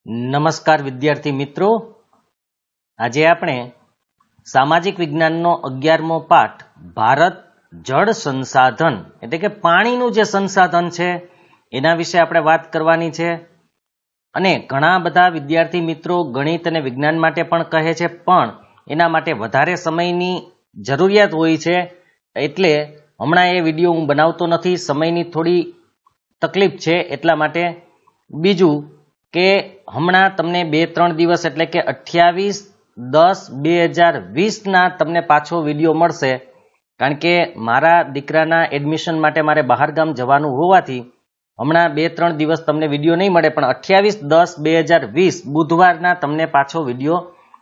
નમસ્કાર વિદ્યાર્થી મિત્રો, આજે આપણે સામાજિક વિજ્ઞાનનો 11મો પાઠ ભારત જળ સંસાધન એટલે કે પાણીનું જે સંસાધન છે એના વિશે આપણે વાત કરવાની છે. અને ઘણા બધા વિદ્યાર્થી મિત્રો ગણિત અને વિજ્ઞાન માટે પણ કહે છે, પણ એના માટે વધારે સમયની જરૂરિયાત હોય છે, એટલે હમણાં એ વિડીયો હું બનાવતો નથી. સમયની થોડી તકલીફ છે એટલા માટે. બીજું કે હમણાં તમને 2-3 દિવસ એટલે કે 28/10/2020 તમને પાછો વિડીયો મળશે, કારણ કે મારા દીકરાના એડમિશન માટે મારે બહારગામ જવાનું હોવાથી હમણાં 2-3 દિવસ તમને વિડીયો નહીં મળે, પણ 28/10/2020 બુધવારના તમને પાછો વિડીયો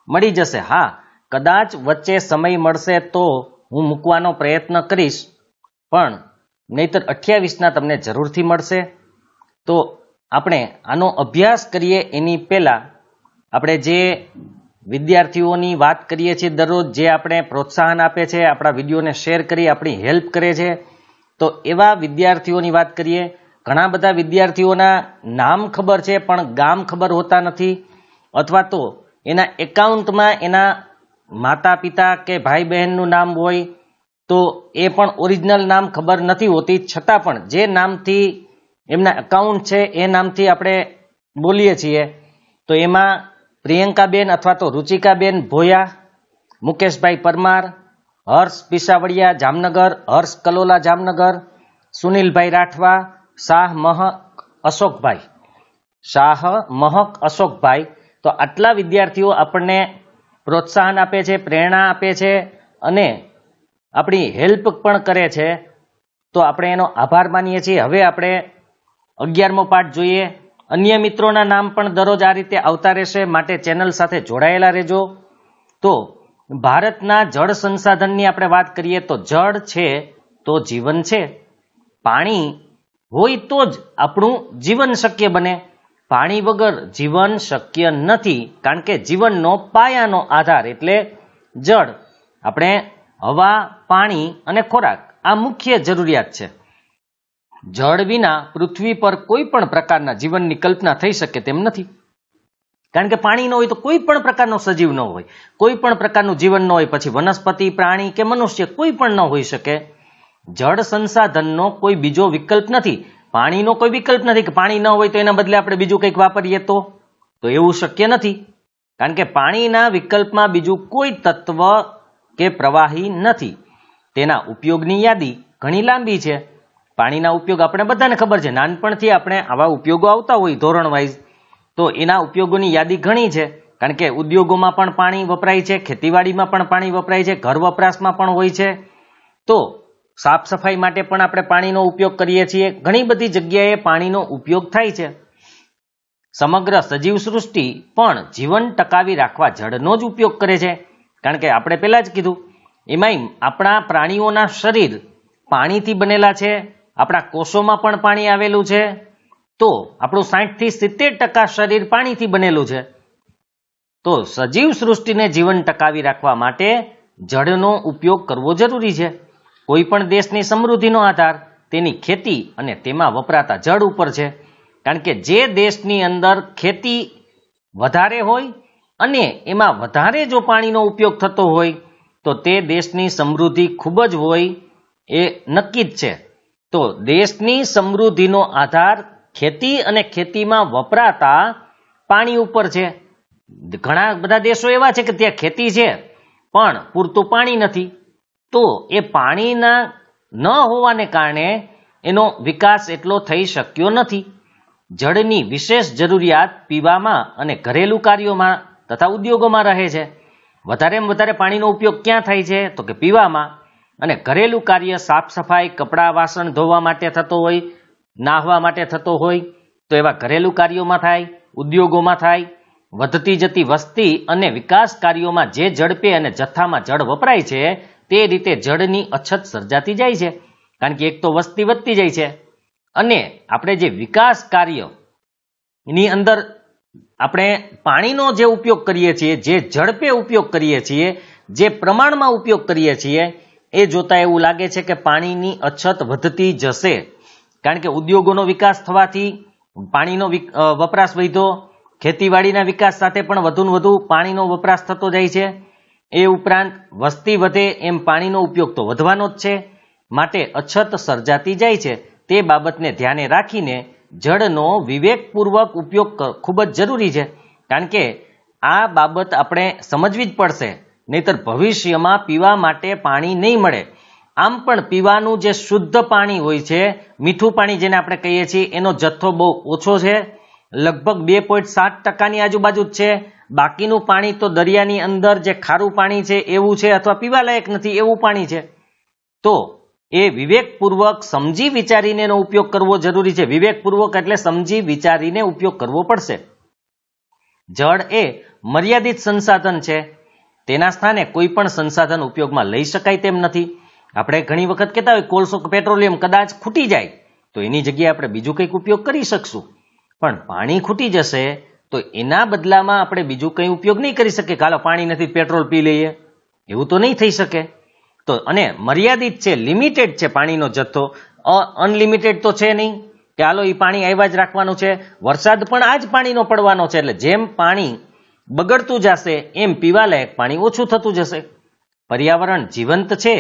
મળી જશે. હા, કદાચ વચ્ચે સમય મળશે તો હું મૂકવાનો પ્રયત્ન કરીશ, પણ નહીતર 28ના તમને જરૂરથી મળશે. તો આપણે આનો અભ્યાસ કરીએ એની પહેલાં આપણે જે વિદ્યાર્થીઓની વાત કરીએ છીએ દરરોજ, જે આપણે પ્રોત્સાહન આપે છે, આપણા વિડીયોને શેર કરી આપણી હેલ્પ કરે છે, તો એવા વિદ્યાર્થીઓની વાત કરીએ. ઘણા બધા વિદ્યાર્થીઓના નામ ખબર છે પણ ગામ ખબર હોતા નથી, અથવા તો એના એકાઉન્ટમાં એના માતા પિતા કે ભાઈ બહેનનું નામ હોય તો એ પણ ઓરિજિનલ નામ ખબર નથી હોતી, છતાં પણ જે નામથી એમના એકાઉન્ટ છે એ નામથી આપણે બોલીએ છીએ. તો એમાં પ્રિયંકાબેન અથવા તો રુચિકાબેન ભોયા, મુકેશભાઈ પરમાર, હર્ષ પિસાવડિયા જામનગર, હર્ષ કલોલા જામનગર, સુનિલભાઈ રાઠવા, શાહ મહક અશોકભાઈ. તો આટલા વિદ્યાર્થીઓ આપણને પ્રોત્સાહન આપે છે, પ્રેરણા આપે છે અને આપણી હેલ્પ પણ કરે છે, તો આપણે એનો આભાર માનીએ છીએ. હવે આપણે 11મો પાઠ જોઈએ. અન્ય મિત્રોના નામ પણ દરરોજ આ રીતે આવતા રહેશે, માટે ચેનલ સાથે જોડાયેલા રહેજો. તો ભારતના જળ સંસાધનની આપણે વાત કરીએ તો જળ છે તો જીવન છે. પાણી હોય તો જ આપણું જીવન શક્ય બને. પાણી વગર જીવન શક્ય નથી, કારણ કે જીવનનો પાયાનો આધાર એટલે જળ. આપણે હવા, પાણી અને ખોરાક આ મુખ્ય જરૂરિયાત છે. જળ વિના પૃથ્વી પર કોઈ પણ પ્રકારના જીવનની કલ્પના થઈ શકે તેમ નથી, કારણ કે પાણી ન હોય તો કોઈ પણ પ્રકારનો સજીવ ન હોય, કોઈ પણ પ્રકારનું જીવન ન હોય, પછી વનસ્પતિ, પ્રાણી કે મનુષ્ય કોઈ પણ ન હોઈ શકે. જળ સંસાધનનો કોઈ બીજો વિકલ્પ નથી. પાણીનો કોઈ વિકલ્પ નથી કે પાણી ન હોય તો એના બદલે આપણે બીજું કંઈક વાપરીએ, તો એવું શક્ય નથી, કારણ કે પાણીના વિકલ્પમાં બીજું કોઈ તત્વ કે પ્રવાહી નથી. તેના ઉપયોગની યાદી ઘણી લાંબી છે. પાણીના ઉપયોગ આપણે બધાને ખબર છે, નાનપણથી આપણે આવા ઉપયોગો આવતા હોય ધોરણ વાઇઝ, તો એના ઉપયોગોની યાદી ઘણી છે, કારણ કે ઉદ્યોગોમાં પણ પાણી વપરાય છે, ખેતીવાડીમાં પણ પાણી વપરાય છે, ઘર વપરાશમાં પણ હોય છે, તો સાફ સફાઈ માટે પણ આપણે પાણીનો ઉપયોગ કરીએ છીએ. ઘણી બધી જગ્યાએ પાણીનો ઉપયોગ થાય છે. સમગ્ર સજીવ સૃષ્ટિ પણ જીવન ટકાવી રાખવા જળનો જ ઉપયોગ કરે છે, કારણ કે આપણે પહેલા જ કીધું, એમાંય આપણા પ્રાણીઓના શરીર પાણીથી બનેલા છે. આપણા કોષોમાં પણ પાણી આવેલું છે, તો આપણું 60-70% શરીર પાણીથી બનેલું છે. તો સજીવ સૃષ્ટિને જીવન ટકાવી રાખવા માટે જળનો ઉપયોગ કરવો જરૂરી છે. કોઈ પણ દેશની સમૃદ્ધિનો આધાર તેની ખેતી અને તેમાં વપરાતા જળ ઉપર છે, કારણ કે જે દેશની અંદર ખેતી વધારે હોય અને એમાં વધારે જો પાણીનો ઉપયોગ થતો હોય તો તે દેશની સમૃદ્ધિ ખૂબ જ હોય એ નક્કી જ છે. તો દેશની સમૃદ્ધિનો આધાર ખેતી અને ખેતીમાં વપરાતા પાણી ઉપર છે. ઘણા બધા દેશો એવા છે કે ત્યાં ખેતી છે પણ પૂરતું પાણી નથી, તો એ પાણીના ન હોવાને કારણે એનો વિકાસ એટલો થઈ શક્યો નથી. જળની વિશેષ જરૂરિયાત પીવામાં અને ઘરેલું કાર્યોમાં તથા ઉદ્યોગોમાં રહે છે. વધારેમાં વધારે પાણીનો ઉપયોગ ક્યાં થાય છે તો કે પીવામાં, અને ઘરેલું કાર્ય સાફ સફાઈ, કપડાં વાસણ ધોવા માટે થતો હોય, નાહવા માટે થતો હોય, તો એવા ઘરેલું કાર્યોમાં થાય, ઉદ્યોગોમાં થાય. વધતી જતી વસ્તી અને વિકાસ કાર્યોમાં જે ઝડપે અને જથ્થામાં જળ વપરાય છે તે રીતે જળની અછત સર્જાતી જાય છે, કારણ કે એક તો વસ્તી વધતી જાય છે, અને આપણે જે વિકાસ કાર્યની અંદર આપણે પાણીનો જે ઉપયોગ કરીએ છીએ, જે ઝડપે ઉપયોગ કરીએ છીએ, જે પ્રમાણમાં ઉપયોગ કરીએ છીએ, એ જોતા એવું લાગે છે કે પાણીની અછત વધતી જશે, કારણ કે ઉદ્યોગોનો વિકાસ થવાથી પાણીનો વપરાશ વધ્યો, ખેતીવાડીના વિકાસ સાથે પણ વધુ ને વધુ પાણીનો વપરાશ થતો જાય છે. એ ઉપરાંત વસ્તી વધે એમ પાણીનો ઉપયોગ તો વધવાનો જ છે, માટે અછત સર્જાતી જાય છે. તે બાબતને ધ્યાને રાખીને જળનો વિવેકપૂર્વક ઉપયોગ ખૂબ જ જરૂરી છે, કારણ કે આ બાબત આપણે સમજવી જ પડશે, નહીતર ભવિષ્યમાં પીવા માટે પાણી નહીં મળે. આમ પણ પીવાનું જે શુદ્ધ પાણી હોય છે, મીઠું પાણી જેને આપણે કહીએ છીએ, એનો જથ્થો બહુ ઓછો છે, લગભગ 2.7% આજુબાજુ જ છે. બાકીનું પાણી તો દરિયાની અંદર જે ખારું પાણી છે એવું છે, અથવા પીવાલાયક નથી એવું પાણી છે. તો એ વિવેકપૂર્વક સમજી વિચારીને એનો ઉપયોગ કરવો જરૂરી છે. વિવેકપૂર્વક એટલે સમજી વિચારીને ઉપયોગ કરવો પડશે. જળ એ મર્યાદિત સંસાધન છે, તેના સ્થાને કોઈ પણ સંસાધન ઉપયોગમાં લઈ શકાય તેમ નથી. આપણે ઘણી વખત કહેતા હોય કોલસો પેટ્રોલિયમ કદાચ ખૂટી જાય તો એની જગ્યાએ આપણે બીજું કંઈક ઉપયોગ કરી શકશું, પણ પાણી ખૂટી જશે તો એના બદલામાં આપણે બીજું કંઈ ઉપયોગ નહીં કરી શકીએ. કાલો પાણી નથી, પેટ્રોલ પી લઈએ, એવું તો નહીં થઈ શકે. તો અને મર્યાદિત છે, લિમિટેડ છે પાણીનો જથ્થો, અનલિમિટેડ તો છે નહીં કે હાલો એ પાણી આવ્યા જ રાખવાનું છે. વરસાદ પણ આ જ પાણીનો પડવાનો છે, એટલે જેમ પાણી બગડતું જશે એમ પીવાલાયક પાણી ઓછું થતું જશે. પર્યાવરણ જીવંત છે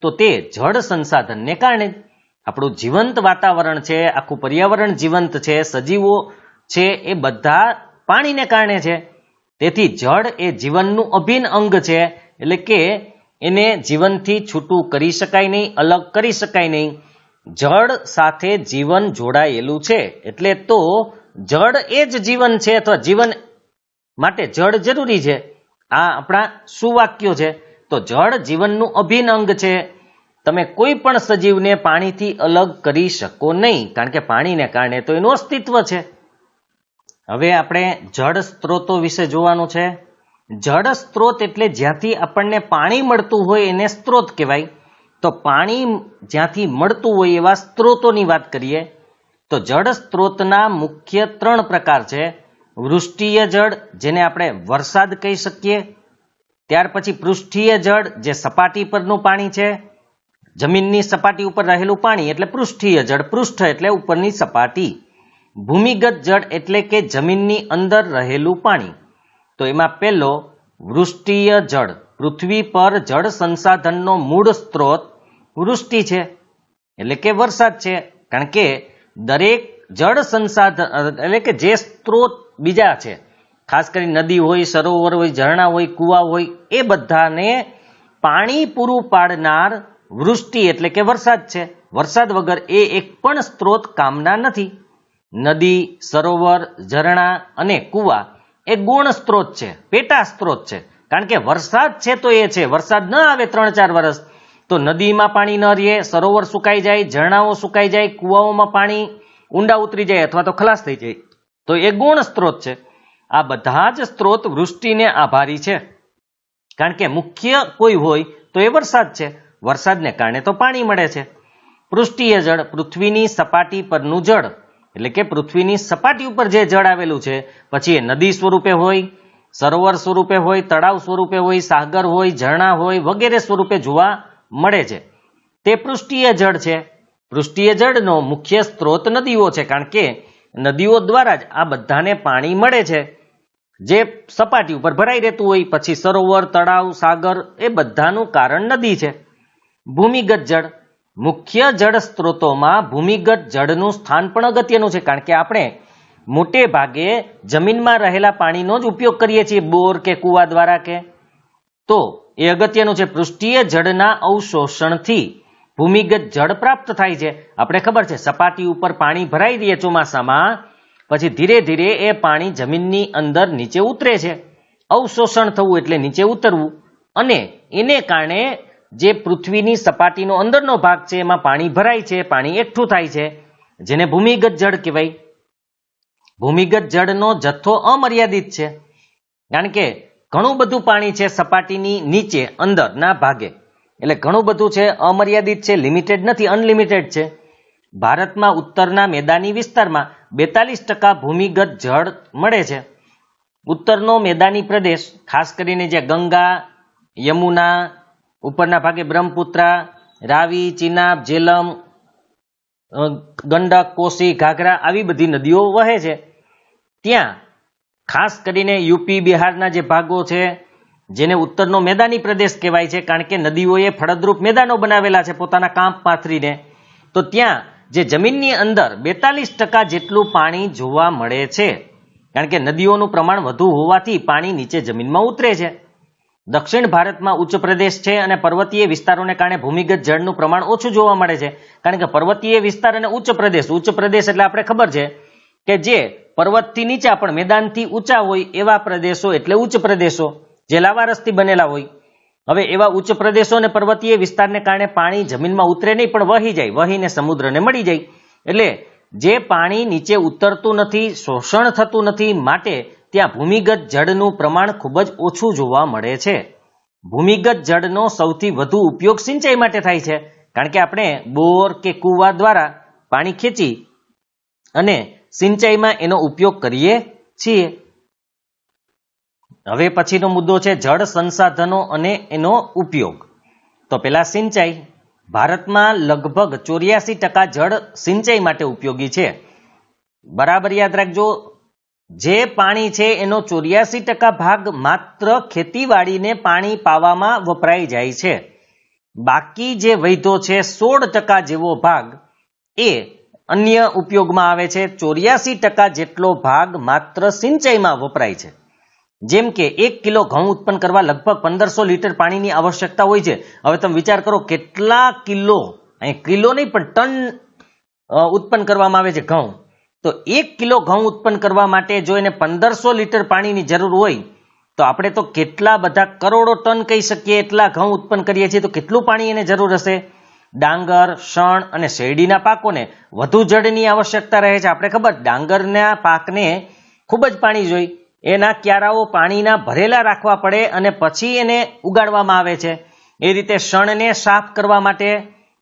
તો તે જળ સંસાધનને કારણે જ. આપણું જીવંત વાતાવરણ છે, આખું પર્યાવરણ જીવંત છે, સજીવો છે, એ બધા પાણીને કારણે છે. તેથી જળ એ જીવનનું અભિન્ન અંગ છે, એટલે કે એને જીવનથી છૂટું કરી શકાય નહીં, અલગ કરી શકાય નહીં. જળ સાથે જીવન જોડાયેલું છે, એટલે તો જળ એ જ જીવન છે, અથવા જીવન માટે જળ જરૂરી છે. આ આપણા સુવાક્યો છે. તો જળ જીવનનું અભિન્ન અંગ છે. તમે કોઈ પણ સજીવને પાણીથી અલગ કરી શકો નહીં, કારણ કે પાણીને કારણે તો એનું અસ્તિત્વ છે. હવે આપણે જળ સ્ત્રોતો વિશે જોવાનું છે. જળ સ્ત્રોત એટલે જ્યાંથી આપણને પાણી મળતું હોય એને સ્ત્રોત કહેવાય. તો પાણી જ્યાંથી મળતું હોય એવા સ્ત્રોતોની વાત કરીએ તો જળ સ્ત્રોતના મુખ્ય 3 પ્રકાર છે. વૃષ્ટિય જળ, જેને આપણે વરસાદ કહી શકીએ. ત્યાર પછી પૃષ્ઠીય જળ, જે સપાટી પરનું પાણી છે. જમીનની સપાટી ઉપર રહેલું પાણી એટલે પૃષ્ઠીય જળ, પૃષ્ઠ એટલે ઉપરની સપાટી. ભૂમિગત જળ એટલે કે જમીનની અંદર રહેલું પાણી. તો એમાં પહેલો વૃષ્ટિય જળ. પૃથ્વી પર જળ સંસાધનનો મૂળ સ્ત્રોત વૃષ્ટિ છે, એટલે કે વરસાદ છે. કારણ કે દરેક જળ સંસાધન એટલે કે જે સ્ત્રોત બીજા છે, ખાસ કરી નદી હોય, સરોવર હોય, ઝરણા હોય, કુવા હોય, એ બધાને પાણી પૂરું પાડનાર વૃષ્ટિ એટલે કે વરસાદ છે. વરસાદ વગર એ એક પણ સ્ત્રોત કામના નથી. નદી, સરોવર, ઝરણા અને કુવા એ ગુણ સ્ત્રોત છે, પેટા સ્ત્રોત છે. કારણ કે વરસાદ છે તો એ છે. વરસાદ ન આવે 3-4 વર્ષ તો નદીમાં પાણી ન રહે, સરોવર સુકાઈ જાય, ઝરણાઓ સુકાઈ જાય, કુવાઓમાં પાણી ઊંડા ઉતરી જાય અથવા તો ખલાસ થઈ જાય, તો એ ગુણ સ્ત્રોત છે. આ બધા જ સ્ત્રોત વૃષ્ટિને આભારી છે, કારણ કે મુખ્ય કોઈ હોય તો એ વરસાદ છે. વરસાદને કારણે તો પાણી મળે છે. પૃષ્ઠીય જળ, પૃથ્વીની સપાટી પરનું જળ, એટલે કે પૃથ્વીની સપાટી ઉપર જે જળ આવેલું છે, પછી એ નદી સ્વરૂપે હોય, સરોવર સ્વરૂપે હોય, તળાવ સ્વરૂપે હોય, સાગર હોય, ઝરણા હોય, વગેરે સ્વરૂપે જોવા મળે છે, તે પૃષ્ઠીય જળ છે. પૃષ્ઠીય જળનો મુખ્ય સ્ત્રોત નદીઓ છે, કારણ કે નદીઓ દ્વારા જ આ બધાને પાણી મળે છે, જે સપાટી ઉપર ભરાઈ રહેતું હોય. પછી સરોવર, તળાવ, સાગર એ બધાનું કારણ નદી છે. ભૂમિગત જળ, મુખ્ય જળ સ્ત્રોતોમાં ભૂમિગત જળનું સ્થાન પણ અગત્યનું છે, કારણ કે આપણે મોટે ભાગે જમીનમાં રહેલા પાણીનો જ ઉપયોગ કરીએ છીએ, બોર કે કુવા દ્વારા કે. તો એ અગત્યનું છે. પૃષ્ઠીય જળના અવશોષણથી ભૂમિગત જળ પ્રાપ્ત થાય છે. આપણે ખબર છે સપાટી ઉપર પાણી ભરાઈ દે ચોમાસામાં, પછી ધીરે ધીરે એ પાણી જમીનની અંદર નીચે ઉતરે છે. અવશોષણ થવું એટલે નીચે ઉતરવું, અને એને કારણે જે પૃથ્વીની સપાટીનો અંદરનો ભાગ છે એમાં પાણી ભરાય છે, પાણી એકઠું થાય છે, જેને ભૂમિગત જળ કહેવાય. ભૂમિગત જળનો જથ્થો અમર્યાદિત છે, કારણ કે ઘણું બધું પાણી છે સપાટીની નીચે અંદરના ભાગે, એટલે ઘણું બધું છે, અમર્યાદિત છે, લિમિટેડ નથી, અનલિમિટેડ છે. ભારતમાં ઉત્તરના મેદાની વિસ્તારમાં 42% ભૂમિગત જળ મળે છે. ઉત્તરનો મેદાની પ્રદેશ, ખાસ કરીને જે ગંગા, યમુના, ઉપરના ભાગે બ્રહ્મપુત્રા, રાવી, ચિનાબ, જેલમ, ગંડક, કોસી, ઘાઘરા આવી બધી નદીઓ વહે છે. ત્યાં ખાસ કરીને યુપી બિહારના જે ભાગો છે જેને ઉત્તરનો મેદાની પ્રદેશ કહેવાય છે, કારણ કે નદીઓએ ફળદ્રુપ મેદાનો બનાવેલા છે પોતાના કાંપ પાથરીને, તો ત્યાં જે જમીનની અંદર 42% જેટલું પાણી જોવા મળે છે, કારણ કે નદીઓનું પ્રમાણ વધુ હોવાથી પાણી નીચે જમીનમાં ઉતરે છે. દક્ષિણ ભારતમાં ઉચ્ચ પ્રદેશ છે અને પર્વતીય વિસ્તારોને કારણે ભૂમિગત જળનું પ્રમાણ ઓછું જોવા મળે છે, કારણ કે પર્વતીય વિસ્તાર અને ઉચ્ચ પ્રદેશ એટલે આપણે ખબર છે કે જે પર્વતથી નીચા પણ મેદાનથી ઊંચા હોય એવા પ્રદેશો એટલે ઉચ્ચ પ્રદેશો, જે લાવારસથી બનેલા હોય. હવે એવા ઉચ્ચ પ્રદેશો અને પર્વતીય વિસ્તારને કારણે પાણી જમીનમાં ઉતરે નહીં પણ વહી જાય, વહીને સમુદ્રને મળી જાય. એટલે જે પાણી નીચે ઉતરતું નથી, શોષણ થતું નથી, માટે ત્યાં ભૂમિગત જળનું પ્રમાણ ખૂબ જ ઓછું જોવા મળે છે. ભૂમિગત જળનો સૌથી વધુ ઉપયોગ સિંચાઈ માટે થાય છે, કારણ કે આપણે બોર કે કૂવા દ્વારા પાણી ખેંચી અને સિંચાઈમાં એનો ઉપયોગ કરીએ છીએ. હવે પછીનો મુદ્દો છે જળ સંસાધનો અને એનો ઉપયોગ. તો પેલા સિંચાઈ. ભારતમાં લગભગ 84% જળ સિંચાઈ માટે ઉપયોગી છે. બરાબર યાદ રાખજો, જે પાણી છે એનો 84% ભાગ માત્ર ખેતીવાડીને પાણી પાવામાં વપરાઈ જાય છે. બાકી જે વૈધો છે 16% જેવો ભાગ એ અન્ય ઉપયોગમાં આવે છે. 84% જેટલો ભાગ માત્ર સિંચાઈમાં વપરાય છે. જેમ કે 1 કિલો ઘઉં ઉત્પન્ન કરવા લગભગ 1500 લીટર પાણીની આવશ્યકતા હોય છે. હવે તમે વિચાર કરો કેટલા કિલો, અહીં કિલો નહીં પણ ટન ઉત્પન્ન કરવામાં આવે છે ઘઉં. તો 1 કિલો ઘઉં ઉત્પન્ન કરવા માટે જો એને 1500 લીટર પાણીની જરૂર હોય તો આપણે તો કેટલા બધા કરોડો ટન કહી શકીએ એટલા ઘઉં ઉત્પન્ન કરીએ છીએ, તો કેટલું પાણી એને જરૂર હશે. ડાંગર, શણ અને શેરડીના પાકોને વધુ જળની આવશ્યકતા રહે છે. આપણે ખબર, ડાંગરના પાકને ખૂબ જ પાણી જોઈએ. એના ક્યારાઓ પાણીના ભરેલા રાખવા પડે અને પછી એને ઉગાડવામાં આવે છે. એ રીતે શણને સાફ કરવા માટે,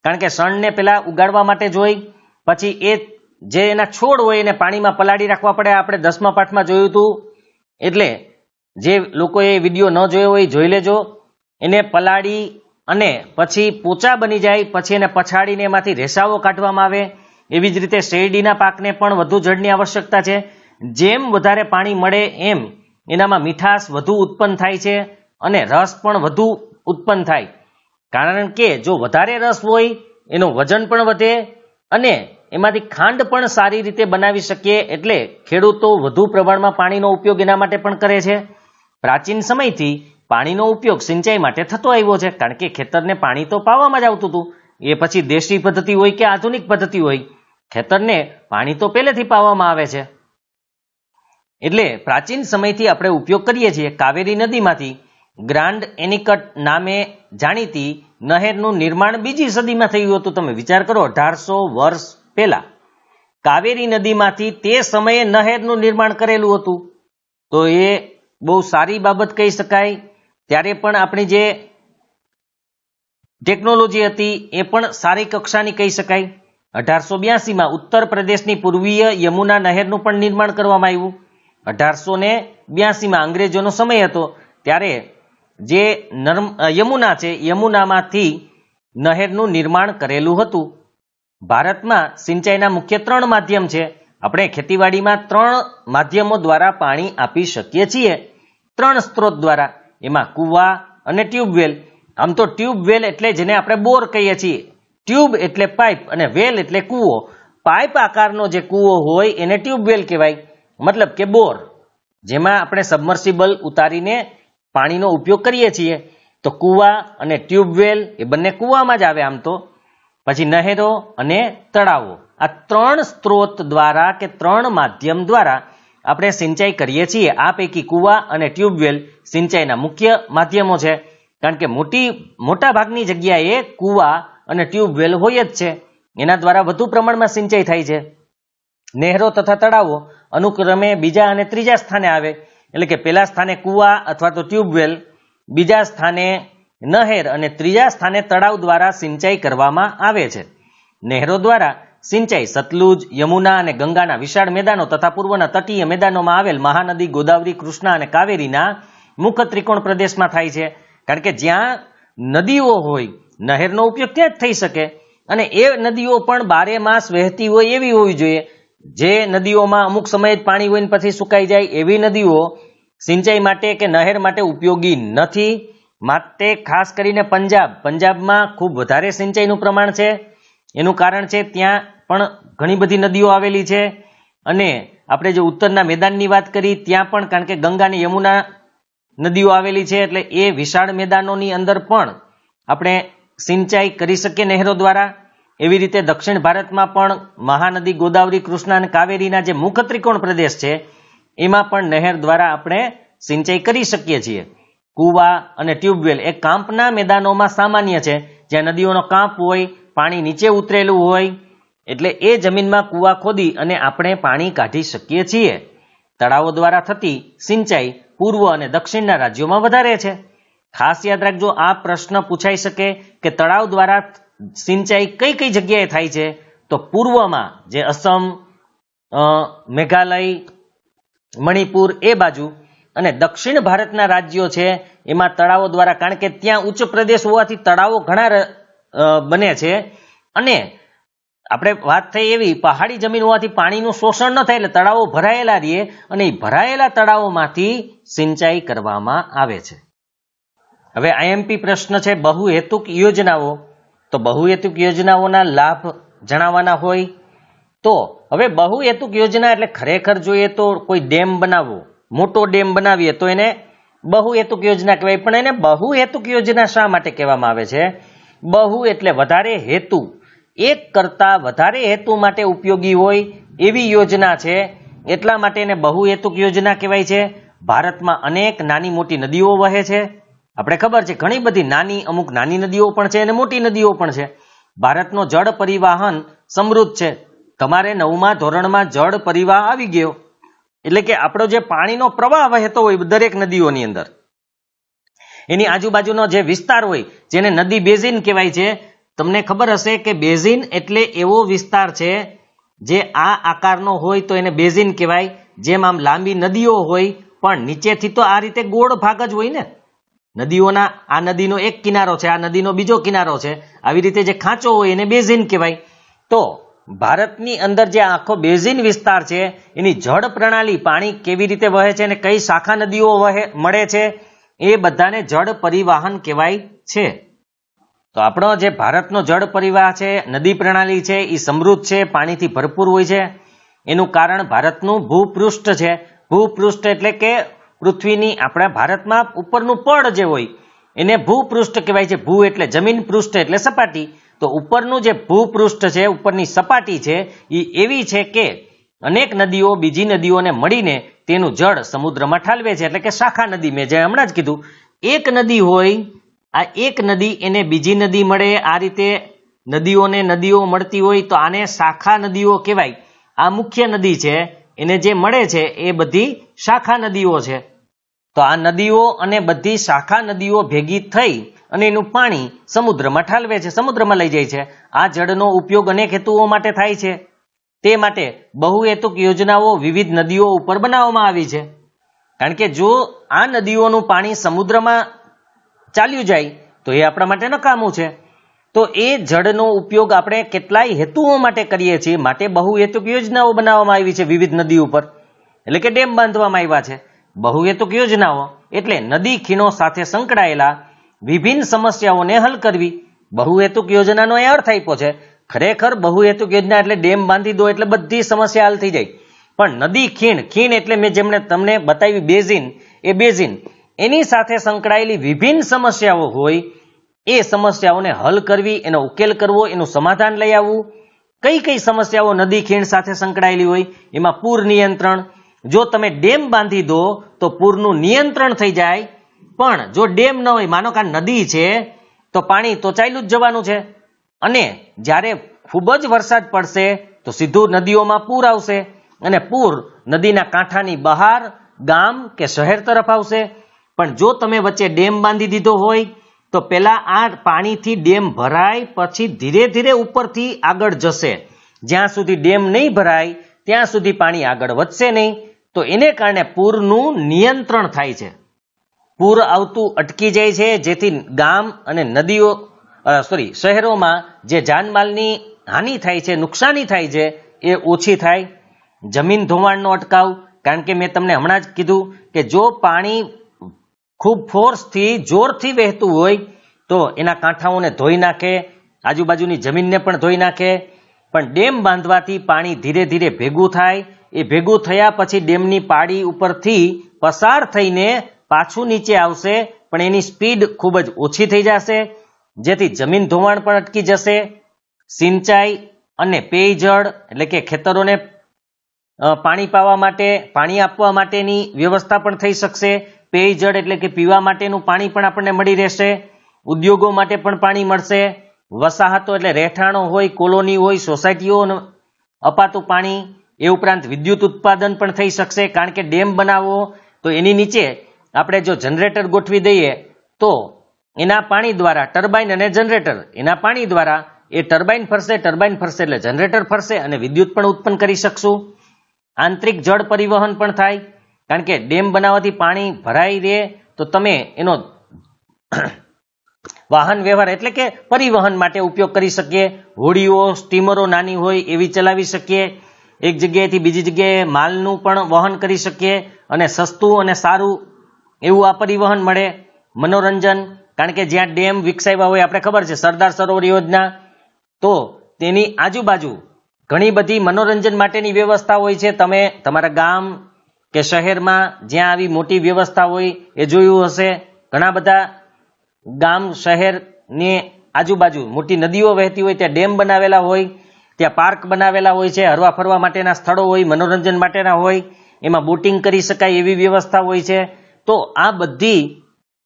કારણ કે શણને પેલા ઉગાડવા માટે જોઈ, પછી એ જે એના છોડ હોય એને પાણીમાં પલાળી રાખવા પડે. આપણે 10મા પાઠમાં જોયું હતું, એટલે જે લોકોએ વિડીયો ન જોયો હોય જોઈ લેજો. એને પલાળી અને પછી પોચા બની જાય, પછી એને પછાડીને એમાંથી રેસાઓ કાઢવામાં આવે. એવી જ રીતે શેરડીના પાકને પણ વધુ જળની આવશ્યકતા છે. જેમ વધારે પાણી મળે એમ એનામાં મીઠાશ વધુ ઉત્પન્ન થાય છે અને રસ પણ વધુ ઉત્પન્ન થાય, કારણ કે જો વધારે રસ હોય એનું વજન પણ વધે અને એમાંથી ખાંડ પણ સારી રીતે બનાવી શકીએ. એટલે ખેડૂતો વધુ પ્રમાણમાં પાણીનો ઉપયોગ એના માટે પણ કરે છે. પ્રાચીન સમયથી પાણીનો ઉપયોગ સિંચાઈ માટે થતો આવ્યો છે, કારણ કે ખેતરને પાણી તો પાવામાં જ આવતું હતું. એ પછી દેશી પદ્ધતિ હોય કે આધુનિક પદ્ધતિ હોય, ખેતરને પાણી તો પહેલેથી પાવામાં આવે છે. એટલે પ્રાચીન સમયથી આપણે ઉપયોગ કરીએ છીએ. કાવેરી નદીમાંથી ગ્રાન્ડ એનિકટ નામે જાણીતી નહેરનું નિર્માણ 2જી સદીમાં થયું હતું. તમે વિચાર કરો, 1800 વર્ષ પહેલા કાવેરી નદીમાંથી તે સમયે નહેરનું નિર્માણ કરેલું હતું. તો એ બહુ સારી બાબત કહી શકાય. ત્યારે પણ આપણી જે ટેકનોલોજી હતી એ પણ સારી કક્ષાની કહી શકાય. 1882માં ઉત્તર પ્રદેશની પૂર્વીય યમુના નહેરનું પણ નિર્માણ કરવામાં આવ્યું. 1882માં અંગ્રેજોનો સમય હતો, ત્યારે જે યમુના છે, યમુનામાંથી નહેરનું નિર્માણ કરેલું હતું. ભારતમાં સિંચાઈના મુખ્ય 3 માધ્યમ છે. આપણે ખેતીવાડીમાં 3 માધ્યમો દ્વારા પાણી આપી શકીએ છીએ, 3 સ્ત્રોત દ્વારા. એમાં કુવા અને ટ્યુબવેલ. આમ તો ટ્યુબવેલ એટલે જેને આપણે બોર કહીએ છીએ, ટ્યુબ એટલે પાઇપ અને વેલ એટલે કૂવો. પાઇપ આકારનો જે કૂવો હોય એને ટ્યુબવેલ કહેવાય, મતલબ કે બોર, જેમાં આપણે સબમર્સિબલ ઉતારીને પાણીનો ઉપયોગ કરીએ છીએ. તો કુવા અને ટ્યુબવેલ એ બંને કૂવામાં જ આવે આમ તો. પછી નહેરો અને તળાવો, આ 3 સ્ત્રોત દ્વારા કે 3 માધ્યમ દ્વારા આપણે સિંચાઈ કરીએ છીએ. આ પૈકી કુવા અને ટ્યુબવેલ સિંચાઈના મુખ્ય માધ્યમો છે, કારણ કે મોટા ભાગની જગ્યાએ કુવા અને ટ્યુબવેલ હોય જ છે. એના દ્વારા વધુ પ્રમાણમાં સિંચાઈ થાય છે. નહેરો તથા તળાવો અનુક્રમે 2જા અને 3જા સ્થાને આવે. એટલે કે પહેલા સ્થાને કુવા અથવા તો ટ્યુબવેલ, 2જા સ્થાને નહેર અને 3જા સ્થાને તળાવ દ્વારા સિંચાઈ કરવામાં આવે છે. નહેરો દ્વારા સિંચાઈ સતલુજ, યમુના અને ગંગાના વિશાળ મેદાનો તથા પૂર્વના તટીય મેદાનોમાં આવેલ મહાનદી, ગોદાવરી, કૃષ્ણા અને કાવેરીના મુખ્ય ત્રિકોણ પ્રદેશમાં થાય છે. કારણ કે જ્યાં નદીઓ હોય, નહેરનો ઉપયોગ ત્યાં જ થઈ શકે અને એ નદીઓ પણ 12 માસ વહેતી હોય એવી હોવી જોઈએ. જે નદીઓમાં અમુક સમયે જ પાણી હોય ને પછી સુકાઈ જાય એવી નદીઓ સિંચાઈ માટે કે નહેર માટે ઉપયોગી નથી. માટે ખાસ કરીને પંજાબમાં ખૂબ વધારે સિંચાઈનું પ્રમાણ છે. એનું કારણ છે ત્યાં પણ ઘણી બધી નદીઓ આવેલી છે. અને આપણે જે ઉત્તરના મેદાનની વાત કરી ત્યાં પણ, કારણ કે ગંગા અને યમુના નદીઓ આવેલી છે એટલે એ વિશાળ મેદાનોની અંદર પણ આપણે સિંચાઈ કરી શકીએ નહેરો દ્વારા. એવી રીતે દક્ષિણ ભારતમાં પણ મહાનદી ગોદાવરી, કૃષ્ણા અને કાવેરીના જે મુખ ત્રિકોણ પ્રદેશ છે એમાં પણ નહેર દ્વારા આપણે સિંચાઈ કરી શકીએ છીએ. કૂવા અને ટ્યુબવેલ એ કાંપના મેદાનોમાં સામાન્ય છે, જ્યાં નદીઓનો કાંપ હોય, પાણી નીચે ઉતરેલું હોય, એટલે એ જમીનમાં કૂવા ખોદી અને આપણે પાણી કાઢી શકીએ છીએ. તળાવો દ્વારા થતી સિંચાઈ પૂર્વ અને દક્ષિણના રાજ્યોમાં વધારે છે. ખાસ યાદ રાખજો, આ પ્રશ્ન પૂછાઈ શકે કે તળાવ દ્વારા સિંચાઈ કઈ કઈ જગ્યાએ થાય છે. તો પૂર્વમાં જે અસમ, મેઘાલય, મણિપુર એ બાજુ, અને દક્ષિણ ભારતના રાજ્યો છે એમાં તળાવો દ્વારા, કારણ કે ત્યાં ઉચ્ચ પ્રદેશ હોવાથી તળાવો ઘણા બને છે. અને આપણે વાત થઈ એવી પહાડી જમીન હોવાથી પાણીનું શોષણ ન થાય એટલે તળાવો ભરાયેલા રહે અને એ ભરાયેલા તળાવોમાંથી સિંચાઈ કરવામાં આવે છે. હવે આઈએમપી પ્રશ્ન છે બહુહેતુક યોજનાઓ. તો બહુહેતુક યોજનાઓના લાભ જણાવવાના હોય તો હવે બહુહેતુક યોજના એટલે ખરેખર જોઈએ તો કોઈ ડેમ બનાવવો, મોટો ડેમ બનાવીએ તો એને બહુહેતુક યોજના કહેવાય. પણ એને બહુહેતુક યોજના શા માટે કહેવામાં આવે છે? બહુ એટલે વધારે હેતુ, એક કરતા વધારે હેતુ માટે ઉપયોગી હોય એવી યોજના છે, એટલા માટે એને બહુહેતુક યોજના કહેવાય છે. ભારતમાં અનેક નાની મોટી નદીઓ વહે છે. આપણે ખબર છે ઘણી બધી નાની, અમુક નાની નદીઓ પણ છે અને મોટી નદીઓ પણ છે. ભારતનો જળ પરિવહન સમૃદ્ધ છે. તમારે 9મા ધોરણમાં જળ પરિવહન આવી ગયો એટલે કે આપણો જે પાણીનો પ્રવાહ વહેતો હોય દરેક નદીઓની અંદર, એની આજુબાજુનો જે વિસ્તાર હોય જેને નદી બેઝિન કહેવાય છે. તમને ખબર હશે કે બેઝિન એટલે એવો વિસ્તાર છે જે આ આકારનો હોય તો એને બેઝિન કહેવાય. જેમ આમ લાંબી નદીઓ હોય પણ નીચેથી તો આ રીતે ગોળ ભાગ જ હોય ને. નદીઓના આ નદીનો એક કિનારો છે, આ નદીનો બીજો કિનારો છે, આવી રીતે જે ખાંચો હોય એને બેઝિન કહેવાય. તો ભારતની અંદર જે આખો બેઝિન વિસ્તાર છે એની જળ પ્રણાલી, પાણી કેવી રીતે વહે છે અને કઈ શાખા નદીઓ મળે છે એ બધાને જળ પરિવહન કહેવાય છે. તો આપણો જે ભારતનો જળ પરિવહન છે, નદી પ્રણાલી છે એ સમૃદ્ધ છે, પાણીથી ભરપૂર હોય છે. એનું કારણ ભારતનું ભૂપૃષ્ઠ છે. ભૂપૃષ્ઠ એટલે કે પૃથ્વીની, આપણા ભારતમાં ઉપરનું પડ જે હોય એને ભૂપૃષ્ઠ કહેવાય છે. ભૂ એટલે જમીન, પૃષ્ઠ એટલે સપાટી. તો ઉપરનું જે ભૂપૃષ્ઠ છે, ઉપરની સપાટી છે એ એવી છે કે અનેક નદીઓ બીજી નદીઓને મળીને તેનું જળ સમુદ્રમાં ઠાલવે છે, એટલે કે શાખા નદી. મેં જે હમણાં જ કીધું, એક નદી હોય, આ એક નદી એને બીજી નદી મળે, આ રીતે નદીઓને નદીઓ મળતી હોય તો આને શાખા નદીઓ કહેવાય. આ મુખ્ય નદી છે, એને જે મળે છે એ બધી શાખા નદીઓ છે. તો આ નદીઓ અને બધી શાખા નદીઓ ભેગી થઈ અને એનું પાણી સમુદ્રમાં ઠાલવે છે, સમુદ્રમાં લઈ જાય છે. આ જળનો ઉપયોગ અનેક હેતુઓ માટે થાય છે. તે માટે બહુહેતુક યોજનાઓ વિવિધ નદીઓ ઉપર બનાવવામાં આવી છે. કારણ કે જો આ નદીઓનું પાણી સમુદ્રમાં ચાલ્યું જાય તો એ આપણા માટે નકામું છે. તો એ જળનો ઉપયોગ આપણે કેટલાય હેતુઓ માટે કરીએ છીએ, માટે બહુહેતુક યોજનાઓ બનાવવામાં આવી છે વિવિધ નદી ઉપર, એટલે કે ડેમ બાંધવામાં આવ્યા છે. બહુહેતુક યોજનાઓ એટલે નદી ખીણો સાથે સંકળાયેલા વિભિન્ન સમસ્યાઓને હલ કરવી. બહુહેતુક યોજનાનો એ અર્થ આપ્યો છે. ખરેખર બહુહેતુક યોજના એટલે ડેમ બાંધી દો એટલે બધી સમસ્યા હલ થઈ જાય. પણ નદી ખીણ એટલે મેં જેમણે તમને બતાવી બેઝિન, એ બેઝિન એની સાથે સંકળાયેલી વિભિન્ન સમસ્યાઓ હોય એ સમસ્યાઓને હલ કરવી, એનો ઉકેલ કરવો, એનું સમાધાન લઈ આવવું. કઈ કઈ સમસ્યાઓ નદી ખીણ સાથે સંકળાયેલી હોય? એમાં પૂર નિયંત્રણ. જો તમે ડેમ બાંધી દો તો પૂરનું નિયંત્રણ થઈ જાય. પણ જો ડેમ ન હોય, માનો કે નદી છે તો પાણી તો ચાલ્યું જ જવાનું છે, અને જ્યારે ખૂબ જ વરસાદ પડશે તો સીધું નદીઓમાં પૂર આવશે, અને પૂર નદીના કાંઠાની બહાર ગામ કે શહેર તરફ આવશે. પણ જો તમે વચ્ચે ડેમ બાંધી દીધો હોય તો પેલા આ પાણીથી ડેમ ભરાય, પછી ધીરે ધીરે ઉપરથી આગળ જશે. જ્યાં સુધી ડેમ નહીં ભરાય ત્યાં સુધી પાણી આગળ વધશે નહીં. તો એને કારણે પૂરનું નિયંત્રણ થાય છે. પૂર આવતું અટકી જાય છે, જેથી ગામ અને નદીઓ શહેરોમાં જે જાનમાલની હાનિ થાય છે, નુકસાની થાય છે, એ ઓછી થાય. જમીન ધોવાણનો અટકાવ, કારણ કે મેં તમને હમણાં જ કીધું કે જો પાણી ખૂબ ફોર્સથી જોરથી વહેતું હોય તો એના કાંઠાઓને ધોઈ નાખે, આજુબાજુની જમીનને પણ ધોઈ નાખે. પણ ડેમ બાંધવાથી પાણી ધીરે ધીરે ભેગું થાય, એ ભેગું થયા પછી ડેમની પાળી ઉપરથી પસાર થઈને પાછું નીચે આવશે, પણ એની સ્પીડ ખૂબ જ ઓછી થઈ જશે, જેથી જમીન ધોવાણ પણ અટકી જશે. સિંચાઈ અને પેયજળ એટલે કે ખેતરોને પાણી પાવા માટે, પાણી આપવા માટેની વ્યવસ્થા પણ થઈ શકશે. પેયજળ એટલે કે પીવા માટેનું પાણી પણ આપણને મળી રહેશે. ઉદ્યોગો માટે પણ પાણી મળશે. વસાહતો એટલે રહેઠાણો હોય, કોલોની હોય, સોસાયટીઓ અપાતું પાણી. એ ઉપરાંત વિદ્યુત ઉત્પાદન પણ થઈ શકશે, કારણ કે ડેમ બનાવવો તો એની નીચે આપણે જો જનરેટર ગોઠવી દઈએ તો એના પાણી દ્વારા ટર્બાઇન અને જનરેટર, એના પાણી દ્વારા એ ટર્બાઇન ફરશે એટલે જનરેટર ફરશે અને વિદ્યુત પણ ઉત્પન્ન કરી શકશું. આંતરિક જળ પરિવહન પણ થાય, કારણ કે ડેમ બનાવવાથી પાણી ભરાઈ રહે તો તમે એનો વાહન વ્યવહાર એટલે કે પરિવહન માટે ઉપયોગ કરી શકીએ. હોડીઓ, સ્ટીમરો નાની હોય એવી ચલાવી શકીએ. એક જગ્યાએથી બીજી જગ્યાએ માલનું પણ વહન કરી શકીએ અને સસ્તું અને સારું એવું આ પરિવહન મળે. મનોરંજન, કારણ કે જ્યાં ડેમ વિકસાવ્યા હોય, આપણે ખબર છે સરદાર સરોવર યોજના, તો તેની આજુબાજુ ઘણી બધી મનોરંજન માટેની વ્યવસ્થા હોય છે. તમે તમારા ગામ કે શહેરમાં જ્યાં આવી મોટી વ્યવસ્થા હોય એ જોયું હશે. ઘણા બધા ગામ શહેરની આજુબાજુ મોટી નદીઓ વહેતી હોય, ત્યાં ડેમ બનાવેલા હોય, ત્યાં પાર્ક બનાવેલા હોય છે, હરવા ફરવા માટેના સ્થળો હોય, મનોરંજન માટેના હોય, એમાં બોટિંગ કરી શકાય એવી વ્યવસ્થા હોય છે. તો આ બધી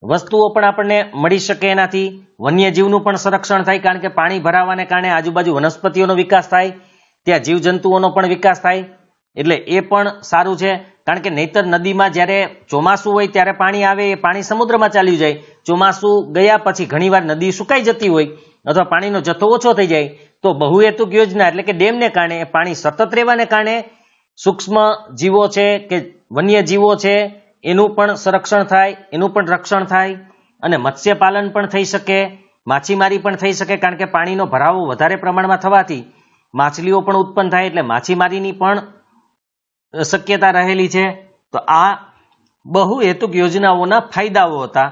વસ્તુઓ પણ આપણને મળી શકે એનાથી. વન્યજીવનું પણ સંરક્ષણ થાય, કારણ કે પાણી ભરાવાને કારણે આજુબાજુ વનસ્પતિઓનો વિકાસ થાય, ત્યાં જીવજંતુઓનો પણ વિકાસ થાય, એટલે એ પણ સારું છે. કારણ કે નહીતર નદીમાં જ્યારે ચોમાસું હોય ત્યારે પાણી આવે, એ પાણી સમુદ્રમાં ચાલ્યું જાય. ચોમાસું ગયા પછી ઘણીવાર નદી સુકાઈ જતી હોય અથવા પાણીનો જથ્થો ઓછો થઈ જાય, તો બહુહેતુક યોજના એટલે કે ડેમને કારણે પાણી સતત રહેવાને કારણે સૂક્ષ્મ જીવો છે કે વન્ય જીવો છે એનું પણ સંરક્ષણ થાય, એનું પણ રક્ષણ થાય અને મત્સ્યપાલન પણ થઈ શકે, માછીમારી પણ થઈ શકે. કારણ કે પાણીનો ભરાવો વધારે પ્રમાણમાં થવાથી માછલીઓ પણ ઉત્પન્ન થાય, એટલે માછીમારીની પણ શક્યતા રહેલી છે. તો આ બહુહેતુક યોજનાઓના ફાયદાઓ હતા,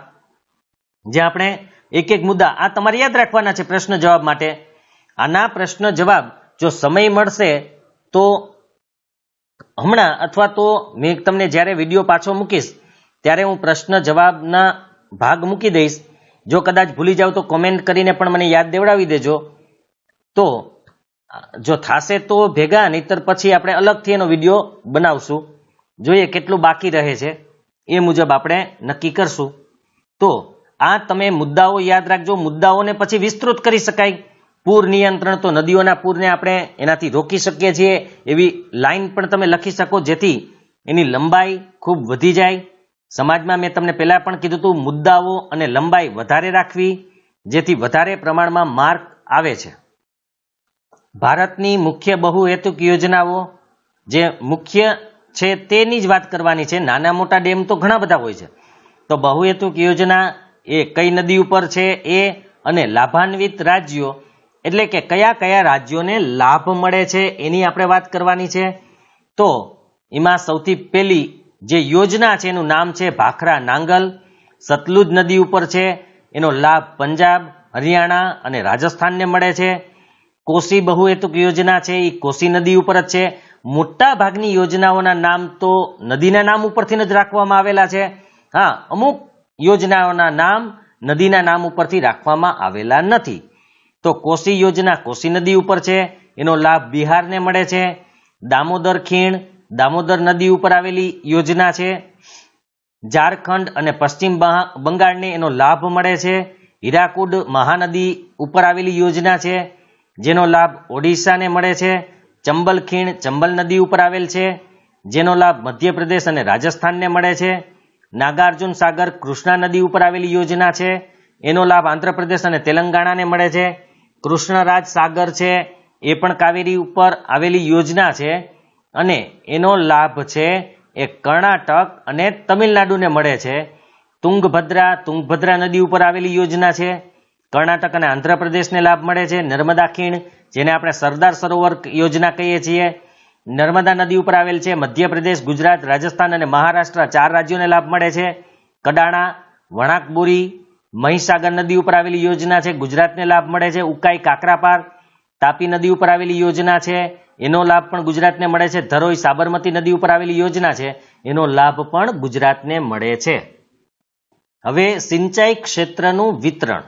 જે આપણે એક એક મુદ્દા આ તમારે યાદ રાખવાના છે પ્રશ્ન જવાબ માટે. આના પ્રશ્ન જવાબ જો સમય મળશે તો હમણાં, અથવા તો મેં તમને જ્યારે વિડીયો પાછો મૂકીશ ત્યારે હું પ્રશ્ન જવાબના ભાગ મૂકી દઈશ. જો કદાચ ભૂલી જાવ તો કોમેન્ટ કરીને પણ મને યાદ દેવડાવી દેજો. તો જો થશે તો ભેગા, નહીતર પછી આપણે અલગથી એનો વિડીયો બનાવશું. જોઈએ કેટલું બાકી રહે છે એ મુજબ આપણે નક્કી કરશું. તો આ તમે મુદ્દાઓ યાદ રાખજો. મુદ્દાઓને પછી વિસ્તૃત કરી શકાય. પૂર નિયંત્રણ, તો નદીઓના પૂરને આપણે એનાથી રોકી શકીએ છીએ એવી લાઈન પણ તમે લખી શકો, જેથી એની લંબાઈ ખૂબ વધી જાય. સમાજમાં મેં તમને પહેલા પણ કીધું હતું, મુદ્દાઓ અને લંબાઈ વધારે રાખવી, જેથી વધારે પ્રમાણમાં માર્ક આવે છે. ભારતની મુખ્ય બહુહેતુક યોજનાઓ જે મુખ્ય છે તેની જ વાત કરવાની છે. નાના મોટા ડેમ તો ઘણા બધા હોય છે. તો બહુહેતુક યોજના એ કઈ નદી ઉપર છે એ, અને લાભાન્વિત રાજ્યો એટલે કે કયા કયા રાજ્યોને લાભ મળે છે એની આપણે વાત કરવાની છે. તો એમાં સૌથી પહેલી જે યોજના છે એનું નામ છે ભાખરા નાંગલ. સતલુજ નદી ઉપર છે, એનો લાભ પંજાબ, હરિયાણા અને રાજસ્થાનને મળે છે. કોસી બહુહેતુક યોજના છે એ કોસી નદી ઉપર જ છે. મોટા ભાગની યોજનાઓના નામ તો નદીના નામ ઉપરથી જ રાખવામાં આવેલા છે. હા, અમુક યોજનાઓના નામ નદીના નામ ઉપરથી રાખવામાં આવેલા નથી. તો કોસી યોજના કોસી નદી ઉપર છે, એનો લાભ બિહારને મળે છે. દામોદર ખીણ દામોદર નદી ઉપર આવેલી યોજના છે. ઝારખંડ અને પશ્ચિમ બંગાળને એનો લાભ મળે છે. હીરાકુડ મહાનદી ઉપર આવેલી યોજના છે, જેનો લાભ ઓડિશાને મળે છે. ચંબલ ખીણ ચંબલ નદી ઉપર આવેલ છે, જેનો લાભ મધ્યપ્રદેશ અને રાજસ્થાનને મળે છે. નાગાર્જુન સાગર કૃષ્ણા નદી ઉપર આવેલી યોજના છે, એનો લાભ આંધ્રપ્રદેશ અને તેલંગાણાને મળે છે. કૃષ્ણરાજ સાગર છે એ પણ કાવેરી ઉપર આવેલી યોજના છે, અને એનો લાભ છે એ કર્ણાટક અને તમિલનાડુને મળે છે. તુંગભદ્રા નદી ઉપર આવેલી યોજના છે, કર્ણાટક અને આંધ્રપ્રદેશને લાભ મળે છે. નર્મદા ખીણ, જેને આપણે સરદાર સરોવર યોજના કહીએ છીએ, નર્મદા નદી ઉપર આવેલ છે. મધ્યપ્રદેશ, ગુજરાત, રાજસ્થાન અને મહારાષ્ટ્ર 4 રાજ્યોને લાભ મળે છે. કડાણા, વણાકબોરી, મહીસાગર નદી ઉપર આવેલી યોજના છે, ગુજરાતને લાભ મળે છે. ઉકાઈ, કાકરાપાર, તાપી નદી ઉપર આવેલી યોજના છે, એનો લાભ પણ ગુજરાતને મળે છે. ધરોઈ, સાબરમતી નદી ઉપર આવેલી યોજના છે, એનો લાભ પણ ગુજરાતને મળે છે. હવે સિંચાઈ ક્ષેત્રનું વિતરણ.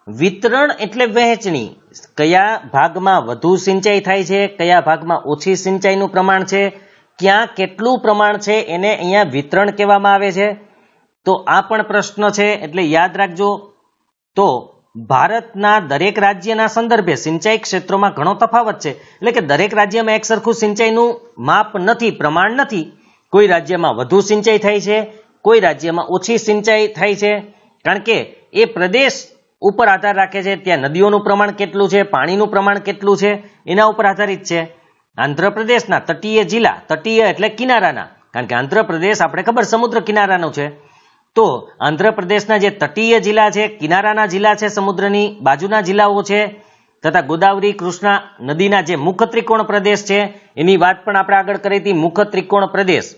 વિતરણ એટલે વહેંચણી. કયા ભાગમાં વધુ સિંચાઈ થાય છે, કયા ભાગમાં ઓછી સિંચાઈનું પ્રમાણ છે, ક્યાં કેટલું પ્રમાણ છે, એને અહીંયા વિતરણ કહેવામાં આવે છે. તો આ પણ પ્રશ્ન છે, એટલે યાદ રાખજો. તો ભારતના દરેક રાજ્યના સંદર્ભે સિંચાઈ ક્ષેત્રોમાં ઘણો તફાવત છે. એટલે કે દરેક રાજ્યમાં એક સરખું સિંચાઈનું માપ નથી, પ્રમાણ નથી. કોઈ રાજ્યમાં વધુ સિંચાઈ થાય છે, કોઈ રાજ્યમાં ઓછી સિંચાઈ થાય છે. કારણ કે એ પ્રદેશ ઉપર આધાર રાખે છે, ત્યાં નદીઓનું પ્રમાણ કેટલું છે, પાણીનું પ્રમાણ કેટલું છે, એના ઉપર આધારિત છે. આંધ્રપ્રદેશના તટીય જિલ્લા, તટીય એટલે કિનારાના, કારણ કે આંધ્રપ્રદેશ આપણે ખબર સમુદ્ર કિનારાનું છે. તો આંધ્રપ્રદેશના જે તટીય જિલ્લા છે, કિનારાના જિલ્લા છે, સમુદ્રની બાજુના જિલ્લાઓ છે, તથા ગોદાવરી કૃષ્ણા નદીના જે મુખ ત્રિકોણ પ્રદેશ છે, એની વાત પણ આપણે આગળ કરી હતી. મુખ ત્રિકોણ પ્રદેશ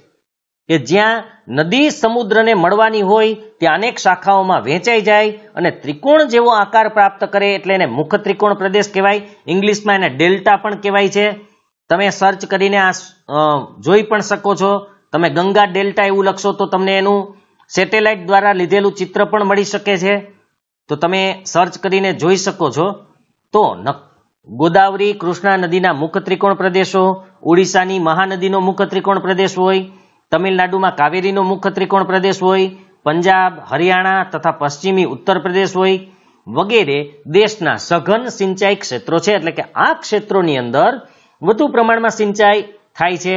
કે જ્યાં નદી સમુદ્રને મળવાની હોય ત્યાં અનેક શાખાઓમાં વહેંચાઈ જાય અને ત્રિકોણ જેવો આકાર પ્રાપ્ત કરે, એટલે એને મુખ ત્રિકોણ પ્રદેશ કહેવાય. ઇંગ્લિશમાં એને ડેલ્ટા પણ કહેવાય છે. તમે સર્ચ કરીને આ જોઈ પણ શકો છો. તમે ગંગા ડેલ્ટા એવું લખશો તો તમને એનું સેટેલાઇટ દ્વારા લીધેલું ચિત્ર પણ મળી શકે છે. તો તમે સર્ચ કરીને જોઈ શકો છો. તો ગોદાવરી કૃષ્ણા નદીના મુખ ત્રિકોણ પ્રદેશો, ઓડિશાની મહાનદીનો મુખ ત્રિકોણ પ્રદેશ હોય, તમિલનાડુમાં કાવેરીનો મુખ ત્રિકોણ પ્રદેશ હોય, પંજાબ, હરિયાણા તથા પશ્ચિમી ઉત્તર પ્રદેશ હોય વગેરે દેશના સઘન સિંચાઈ ક્ષેત્રો છે. એટલે કે આ ક્ષેત્રોની અંદર વધુ પ્રમાણમાં સિંચાઈ થાય છે.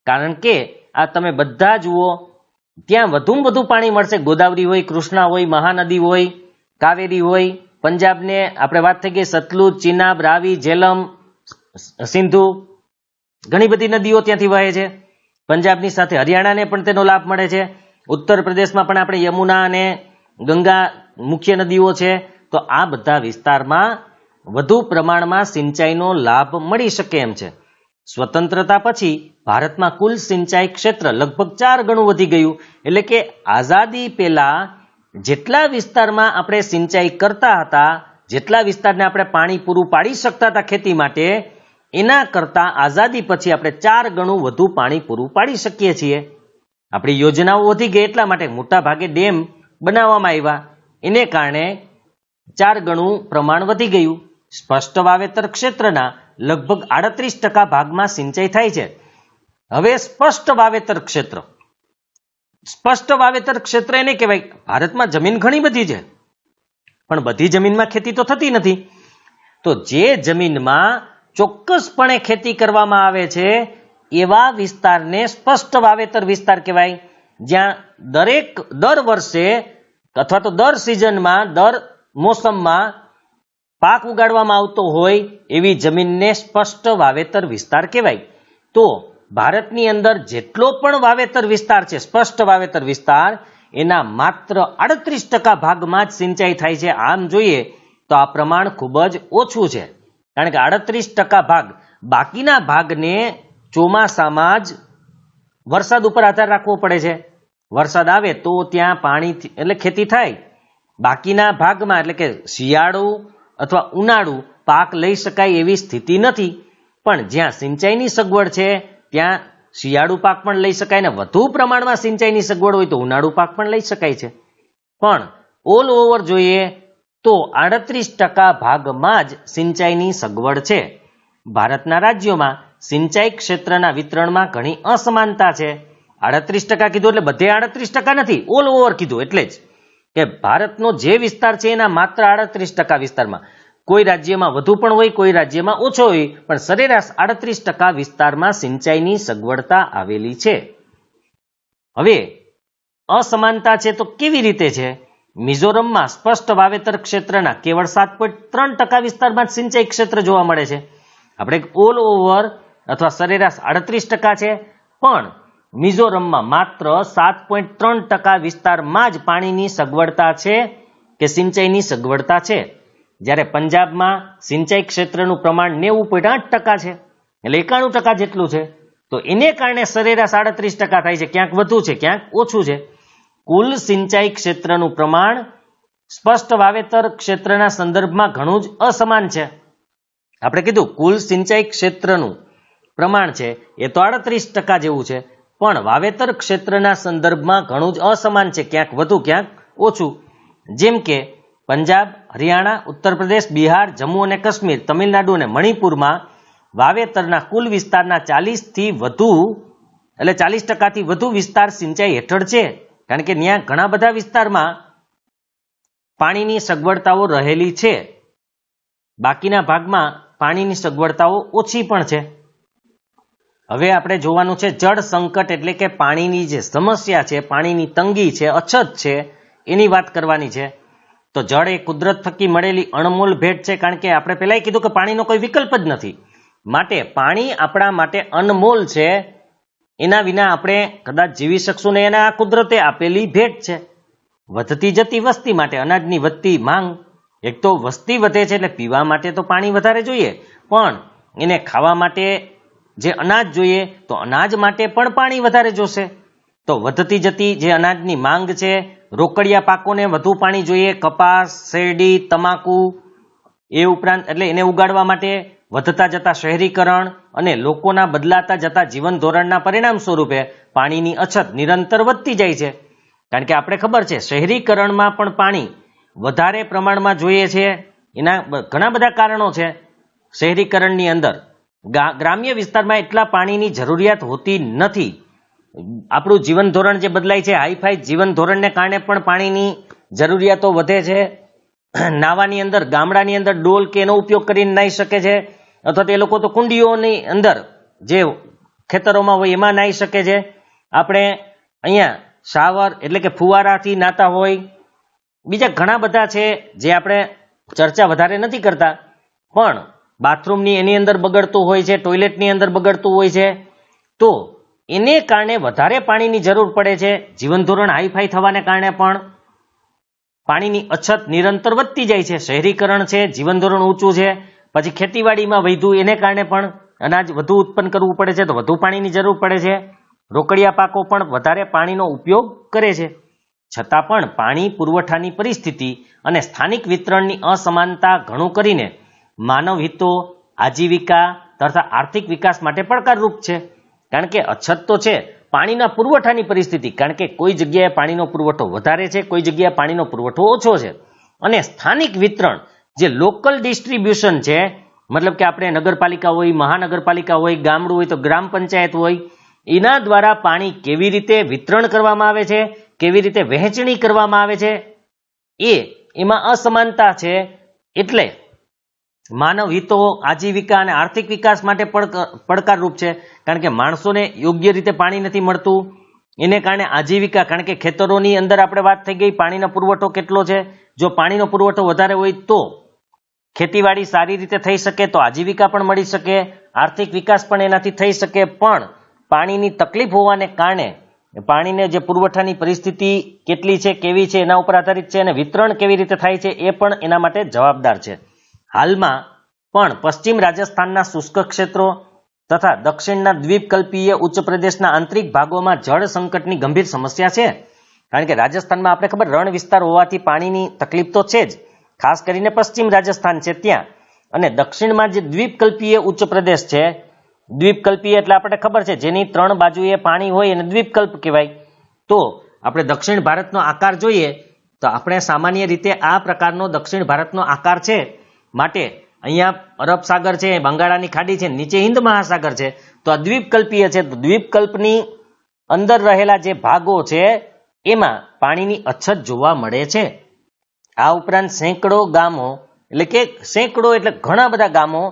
કારણ કે આ તમે બધા જુઓ, ત્યાં વધુમાં વધુ પાણી મળશે. ગોદાવરી હોય, કૃષ્ણા હોય, મહાનદી હોય, કાવેરી હોય. પંજાબને આપણે વાત થઈ ગઈ સતલુજ, ચિનાબ, રાવી, જેલમ, સિંધુ, ઘણી બધી નદીઓ ત્યાંથી વહે છે. પંજાબની સાથે હરિયાણાને પણ તેનો લાભ મળે છે. ઉત્તર પ્રદેશમાં પણ આપણે યમુના અને ગંગા મુખ્ય નદીઓ છે. તો આ બધા વિસ્તારમાં વધુ પ્રમાણમાં સિંચાઈનો લાભ મળી શકે એમ છે. સ્વતંત્રતા પછી ભારતમાં કુલ સિંચાઈ ક્ષેત્ર લગભગ 4 ગણું વધી ગયું. એટલે કે આઝાદી પહેલા જેટલા વિસ્તારમાં આપણે સિંચાઈ કરતા હતા, જેટલા વિસ્તારને આપણે પાણી પૂરું પાડી શકતા હતા ખેતી માટે, એના કરતા આઝાદી પછી આપણે 4 ગણું વધુ પાણી પૂરું પાડી શકીએ છીએ. આપણી યોજનાઓ વધી ગઈ, એટલા માટે મોટા ભાગે ડેમ બનાવવામાં આવ્યા, એને કારણે 4 ગણું પ્રમાણ વધી ગયું. સ્પષ્ટ વાવેતર ક્ષેત્રના લગભગ 38% ભાગમાં સિંચાઈ થાય છે. હવે સ્પષ્ટ વાવેતર ક્ષેત્ર. સ્પષ્ટ વાવેતર ક્ષેત્ર એને કહેવાય. ભારતમાં જમીન ઘણી બધી છે, પણ બધી જમીનમાં ખેતી તો થતી નથી. તો જે જમીનમાં ચોક્કસપણે ખેતી કરવામાં આવે છે એવા વિસ્તારને સ્પષ્ટ વાવેતર વિસ્તાર કહેવાય. જ્યાં દર વર્ષે અથવા તો દર સિઝનમાં, દર મોસમમાં પાક ઉગાડવામાં આવતો હોય એવી જમીનને સ્પષ્ટ વાવેતર વિસ્તાર કહેવાય. તો ભારતની અંદર જેટલો પણ વાવેતર વિસ્તાર છે, સ્પષ્ટ વાવેતર વિસ્તાર, એના માત્ર 38% ભાગમાં જ સિંચાઈ થાય છે. આમ જોઈએ તો આ પ્રમાણ ખૂબ જ ઓછું છે. કારણ કે 38% ભાગ, બાકીના ભાગને ચોમાસામાં જ વરસાદ ઉપર આધાર રાખવો પડે છે. વરસાદ આવે તો ત્યાં પાણી એટલે ખેતી થાય. બાકીના ભાગમાં એટલે કે શિયાળુ અથવા ઉનાળુ પાક લઈ શકાય એવી સ્થિતિ નથી. પણ જ્યાં સિંચાઈની સગવડ છે ત્યાં શિયાળુ પાક પણ લઈ શકાય, ને વધુ પ્રમાણમાં સિંચાઈની સગવડ હોય તો ઉનાળુ પાક પણ લઈ શકાય છે. પણ ઓલ ઓવર જોઈએ તો 38% ભાગમાં જ સિંચાઈની સગવડ છે. ભારતના રાજ્યોમાં સિંચાઈ ક્ષેત્રના વિતરણમાં ઘણી અસમાનતા છે. 38% કીધું એટલે બધે 38% નથી, ઓલ ઓવર કીધું એટલે જ કે ભારતનો જે વિસ્તાર છે એના માત્ર 38% વિસ્તારમાં, કોઈ રાજ્યમાં વધુ પણ હોય, કોઈ રાજ્યમાં ઓછો હોય, પણ સરેરાશ 38% વિસ્તારમાં સિંચાઈની સગવડતા આવેલી છે. હવે અસમાનતા છે તો કેવી રીતે છે? મિઝોરમમાં સ્પષ્ટ વાવેતર ક્ષેત્રના કેવળ 7.3% વિસ્તારમાં જ સિંચાઈ ક્ષેત્ર જોવા મળે છે. આપણે ઓલ ઓવર અથવા સરેરાશ 38% છે, પણ મિઝોરમમાં માત્ર 7.3% વિસ્તારમાં જ પાણીની સગવડતા છે કે સિંચાઈની સગવડતા છે. જ્યારે પંજાબમાં સિંચાઈ ક્ષેત્રનું પ્રમાણ 90.8% છે, એટલે 91% જેટલું છે. તો એને કારણે સરેરાશ 38% થાય છે, ક્યાંક વધુ છે ક્યાંક ઓછું છે. કુલ સિંચાઈ ક્ષેત્રનું પ્રમાણ સ્પષ્ટ વાવેતર ક્ષેત્રના સંદર્ભમાં ઘણું જ અસમાન છે. આપણે કીધું કુલ સિંચાઈ ક્ષેત્રનું પ્રમાણ છે એ તો 38% જેવું છે, પણ વાવેતર ક્ષેત્રના સંદર્ભમાં ઘણું જ અસમાન છે, ક્યાંક વધુ ક્યાંક ઓછું. જેમ કે પંજાબ, હરિયાણા, ઉત્તર પ્રદેશ, બિહાર, જમ્મુ અને કાશ્મીર, તમિલનાડુ અને મણિપુરમાં વાવેતરના કુલ વિસ્તારના 40%થી વધુ વિસ્તાર સિંચાઈ હેઠળ છે. કારણ કે ત્યાં ઘણા બધા વિસ્તારમાં પાણીની સગવડતાઓ રહેલી છે, બાકીના ભાગમાં પાણીની સગવડતાઓ ઓછી પણ છે. હવે આપણે જોવાનું છે જળ સંકટ એટલે કે પાણીની જે સમસ્યા છે, પાણીની તંગી છે, અછત છે, એની વાત કરવાની છે. તો જળ એ કુદરત થકી મળેલી અણમોલ ભેટ છે, કારણ કે આપણે પહેલાં કીધું કે પાણીનો કોઈ વિકલ્પ જ નથી, માટે પાણી આપણા માટે અનમોલ છે. એના વિના આપણે કદાચ જીવી શકશું ને, એના આ કુદરતે આપેલી ભેટ છે. વધતી જતી વસ્તી માટે અનાજની વધતી માંગ, એક તો વસ્તી વધે છે એટલે પીવા માટે તો પાણી વધારે જોઈએ, પણ એને ખાવા માટે જે અનાજ જોઈએ તો અનાજ માટે પણ પાણી વધારે જોશે. તો વધતી જતી જે અનાજની માંગ છે, રોકડિયા પાકોને વધુ પાણી જોઈએ, કપાસ, શેરડી, તમાકુ, એ ઉપરાંત એટલે એને ઉગાડવા માટે વધતા જતા શહેરીકરણ અને લોકોના બદલાતા જતા જીવન ધોરણના પરિણામ સ્વરૂપે પાણીની અછત નિરંતર વધતી જાય છે. કારણ કે આપણે ખબર છે શહેરીકરણમાં પણ પાણી વધારે પ્રમાણમાં જોઈએ છે. એના ઘણા બધા કારણો છે. શહેરીકરણની અંદર ગ્રામ્ય વિસ્તારમાં એટલા પાણીની જરૂરિયાત હોતી નથી. આપણું જીવન ધોરણ જે બદલાય છે, હાઈફાઈ જીવન ધોરણને કારણે પણ પાણીની જરૂરિયાતો વધે છે. નાવાની અંદર ગામડાની અંદર ડોલ કે એનો ઉપયોગ કરીને નાહી શકે છે, અથવા તો એ લોકો તો કુંડીઓની અંદર જે ખેતરોમાં હોય એમાં નાહી શકે છે. આપણે અહીંયા શાવર એટલે કે ફુવારાથી નાતા હોય, બીજા ઘણા બધા છે જે આપણે ચર્ચા વધારે નથી કરતા, પણ બાથરૂમની એની અંદર બગડતું હોય છે, ટોયલેટની અંદર બગડતું હોય છે, તો એને કારણે વધારે પાણીની જરૂર પડે છે. જીવન ધોરણ હાઈફાઈ થવાને કારણે પણ પાણીની અછત નિરંતર વધતી જાય છે. શહેરીકરણ છે, જીવન ધોરણ ઊંચું છે, પછી ખેતીવાડીમાં વધ્યું એને કારણે પણ અનાજ વધુ ઉત્પન્ન કરવું પડે છે, તો વધુ પાણીની જરૂર પડે છે. રોકડિયા પાકો પણ વધારે પાણીનો ઉપયોગ કરે છે. છતાં પણ પાણી પુરવઠાની પરિસ્થિતિ અને સ્થાનિક વિતરણની અસમાનતા ઘણું કરીને માનવ હિતો, આજીવિકા તથા આર્થિક વિકાસ માટે પડકારરૂપ છે. કારણ કે અછત તો છે પાણીના પુરવઠાની પરિસ્થિતિ, કારણ કે કોઈ જગ્યાએ પાણીનો પુરવઠો વધારે છે, કોઈ જગ્યાએ પાણીનો પુરવઠો ઓછો છે. અને સ્થાનિક વિતરણ જે લોકલ ડિસ્ટ્રીબ્યુશન છે, મતલબ કે આપણે નગરપાલિકા હોય, મહાનગરપાલિકા હોય, ગામડું હોય તો ગ્રામ પંચાયત હોય, એના દ્વારા પાણી કેવી રીતે વિતરણ કરવામાં આવે છે, કેવી રીતે વહેંચણી કરવામાં આવે છે, એમાં અસમાનતા છે. એટલે માનવ હિતો, આજીવિકા અને આર્થિક વિકાસ માટે પડકારરૂપ છે. કારણ કે માણસોને યોગ્ય રીતે પાણી નથી મળતું, એને કારણે આજીવિકા, કારણ કે ખેતરોની અંદર આપણે વાત થઈ ગઈ પાણીનો પુરવઠો કેટલો છે, જો પાણીનો પુરવઠો વધારે હોય તો ખેતીવાડી સારી રીતે થઈ શકે, તો આજીવિકા પણ મળી શકે, આર્થિક વિકાસ પણ એનાથી થઈ શકે. પણ પાણીની તકલીફ હોવાને કારણે પાણીને જે પુરવઠાની પરિસ્થિતિ કેટલી છે, કેવી છે, એના ઉપર આધારિત છે, અને વિતરણ કેવી રીતે થાય છે એ પણ એના માટે જવાબદાર છે. હાલમાં પણ પશ્ચિમ રાજસ્થાનના શુષ્ક ક્ષેત્રો તથા દક્ષિણના દ્વીપકલ્પીય ઉચ્ચ પ્રદેશના આંતરિક ભાગોમાં જળ સંકટની ગંભીર સમસ્યા છે. કારણ કે રાજસ્થાનમાં આપણે ખબર રણ વિસ્તાર હોવાથી પાણીની તકલીફ તો છે જ, ખાસ કરીને પશ્ચિમ રાજસ્થાન છે ત્યાં. અને દક્ષિણમાં જે દ્વીપકલ્પીય ઉચ્ચ પ્રદેશ છે, દ્વીપકલ્પીય એટલે આપણે ખબર છે જેની 3 બાજુએ પાણી હોય એને દ્વીપકલ્પ કહેવાય. તો આપણે દક્ષિણ ભારતનો આકાર જોઈએ તો આપણે સામાન્ય રીતે આ પ્રકારનો દક્ષિણ ભારતનો આકાર છે. માટે અહીંયા અરબ સાગર છે, બંગાળાની ખાડી છે, નીચે હિન્દ મહાસાગર છે, તો આ દ્વીપકલ્પીય છે. તો દ્વીપકલ્પની અંદર રહેલા જે ભાગો છે એમાં પાણીની અછત જોવા મળે છે. આ ઉપરાંત સેંકડો ગામો એટલે ઘણા બધા ગામો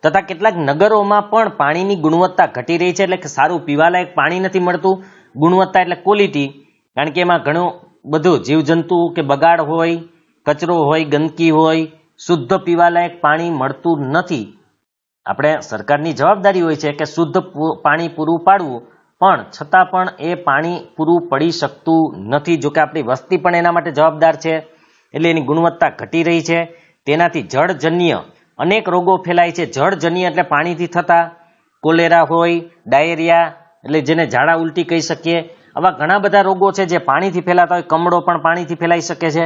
તથા કેટલાક નગરોમાં પણ પાણીની ગુણવત્તા ઘટી રહી છે. એટલે કે સારું પીવાલાયક પાણી નથી મળતું. ગુણવત્તા એટલે ક્વોલિટી, કારણ કે એમાં ઘણું બધું જીવજંતુ કે બગાડ હોય, કચરો હોય, ગંદકી હોય, શુદ્ધ પીવાલાયક પાણી મળતું નથી. આપણે સરકારની જવાબદારી હોય છે કે શુદ્ધ પાણી પૂરું પાડવું, પણ છતાં પણ એ પાણી પૂરું પડી શકતું નથી. જોકે આપણી વસ્તી પણ એના માટે જવાબદાર છે, એટલે એની ગુણવત્તા ઘટી રહી છે. તેનાથી જળજન્ય અનેક રોગો ફેલાય છે. જળજન્ય એટલે પાણીથી થતા, કોલેરા હોય, ડાયેરિયા એટલે જેને ઝાડા ઉલટી કહી શકીએ, આવા ઘણા બધા રોગો છે જે પાણીથી ફેલાતા હોય. કમળો પણ પાણીથી ફેલાઈ શકે છે.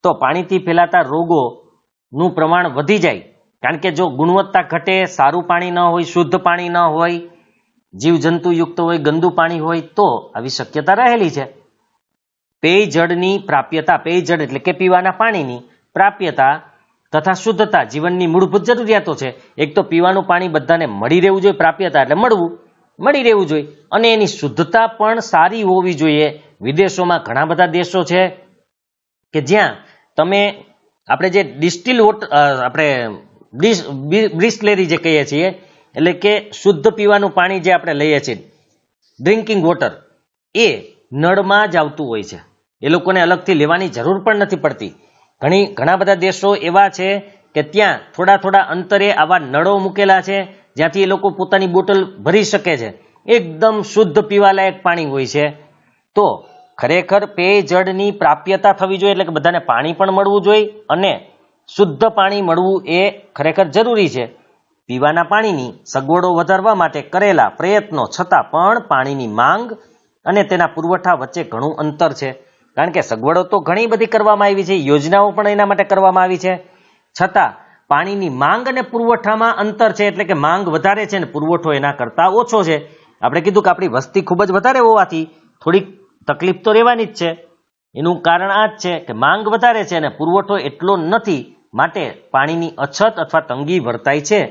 તો પાણીથી ફેલાતા રોગોનું પ્રમાણ વધી જાય, કારણ કે જો ગુણવત્તા ઘટે, સારું પાણી ન હોય, શુદ્ધ પાણી ન હોય, જીવજંતુયુક્ત હોય, ગંદુ પાણી હોય, તો આવી શક્યતા રહેલી છે. પેયજળની પ્રાપ્યતા, પેયજળ એટલે કે પીવાના પાણીની પ્રાપ્યતા તથા શુદ્ધતા જીવનની મૂળભૂત જરૂરિયાતો છે. એક તો પીવાનું પાણી બધાને મળી રહેવું જોઈએ, પ્રાપ્યતા એટલે મળી રહેવું જોઈએ, અને એની શુદ્ધતા પણ સારી હોવી જોઈએ. વિદેશોમાં ઘણા બધા દેશો છે કે જ્યાં તમે આપણે જે ડિસ્ટિલ વોટર, આપણે બ્રિસ્લેરી જે કહીએ છીએ, એટલે કે શુદ્ધ પીવાનું પાણી જે આપણે લઈએ છીએ, ડ્રિંકિંગ વોટર, એ નળમાં જ આવતું હોય છે. એ લોકોને અલગથી લેવાની જરૂર પણ નથી પડતી. ઘણા બધા દેશો એવા છે કે ત્યાં થોડા અંતરે આવા નળો મૂકેલા છે જ્યાંથી એ લોકો પોતાની બોટલ ભરી શકે છે. એકદમ શુદ્ધ પીવાલાયક પાણી હોય છે. તો ખરેખર પેયજળની પ્રાપ્યતા થવી જોઈએ, એટલે કે બધાને પાણી પણ મળવું જોઈએ અને શુદ્ધ પાણી મળવું એ ખરેખર જરૂરી છે. પીવાના પાણીની સગવડો વધારવા માટે કરેલા પ્રયત્નો છતાં પણ પાણીની માંગ અને તેના પુરવઠા વચ્ચે ઘણું અંતર છે. કારણ કે સગવડો તો ઘણી બધી કરવામાં આવી છે, યોજનાઓ પણ એના માટે કરવામાં આવી છે, છતાં પાણીની માંગ અને પુરવઠામાં અંતર છે. એટલે કે માંગ વધારે છે અને પુરવઠો એના કરતાં ઓછો છે. આપણે કીધું કે આપણી વસ્તી ખૂબ જ વધારે હોવાથી થોડીક તકલીફ તો રહેવાની જ છે. એનું કારણ આ જ છે કે માંગ વધારે છે અને પુરવઠો એટલો નથી, માટે પાણીની અછત અથવા તંગી વર્તાય છે.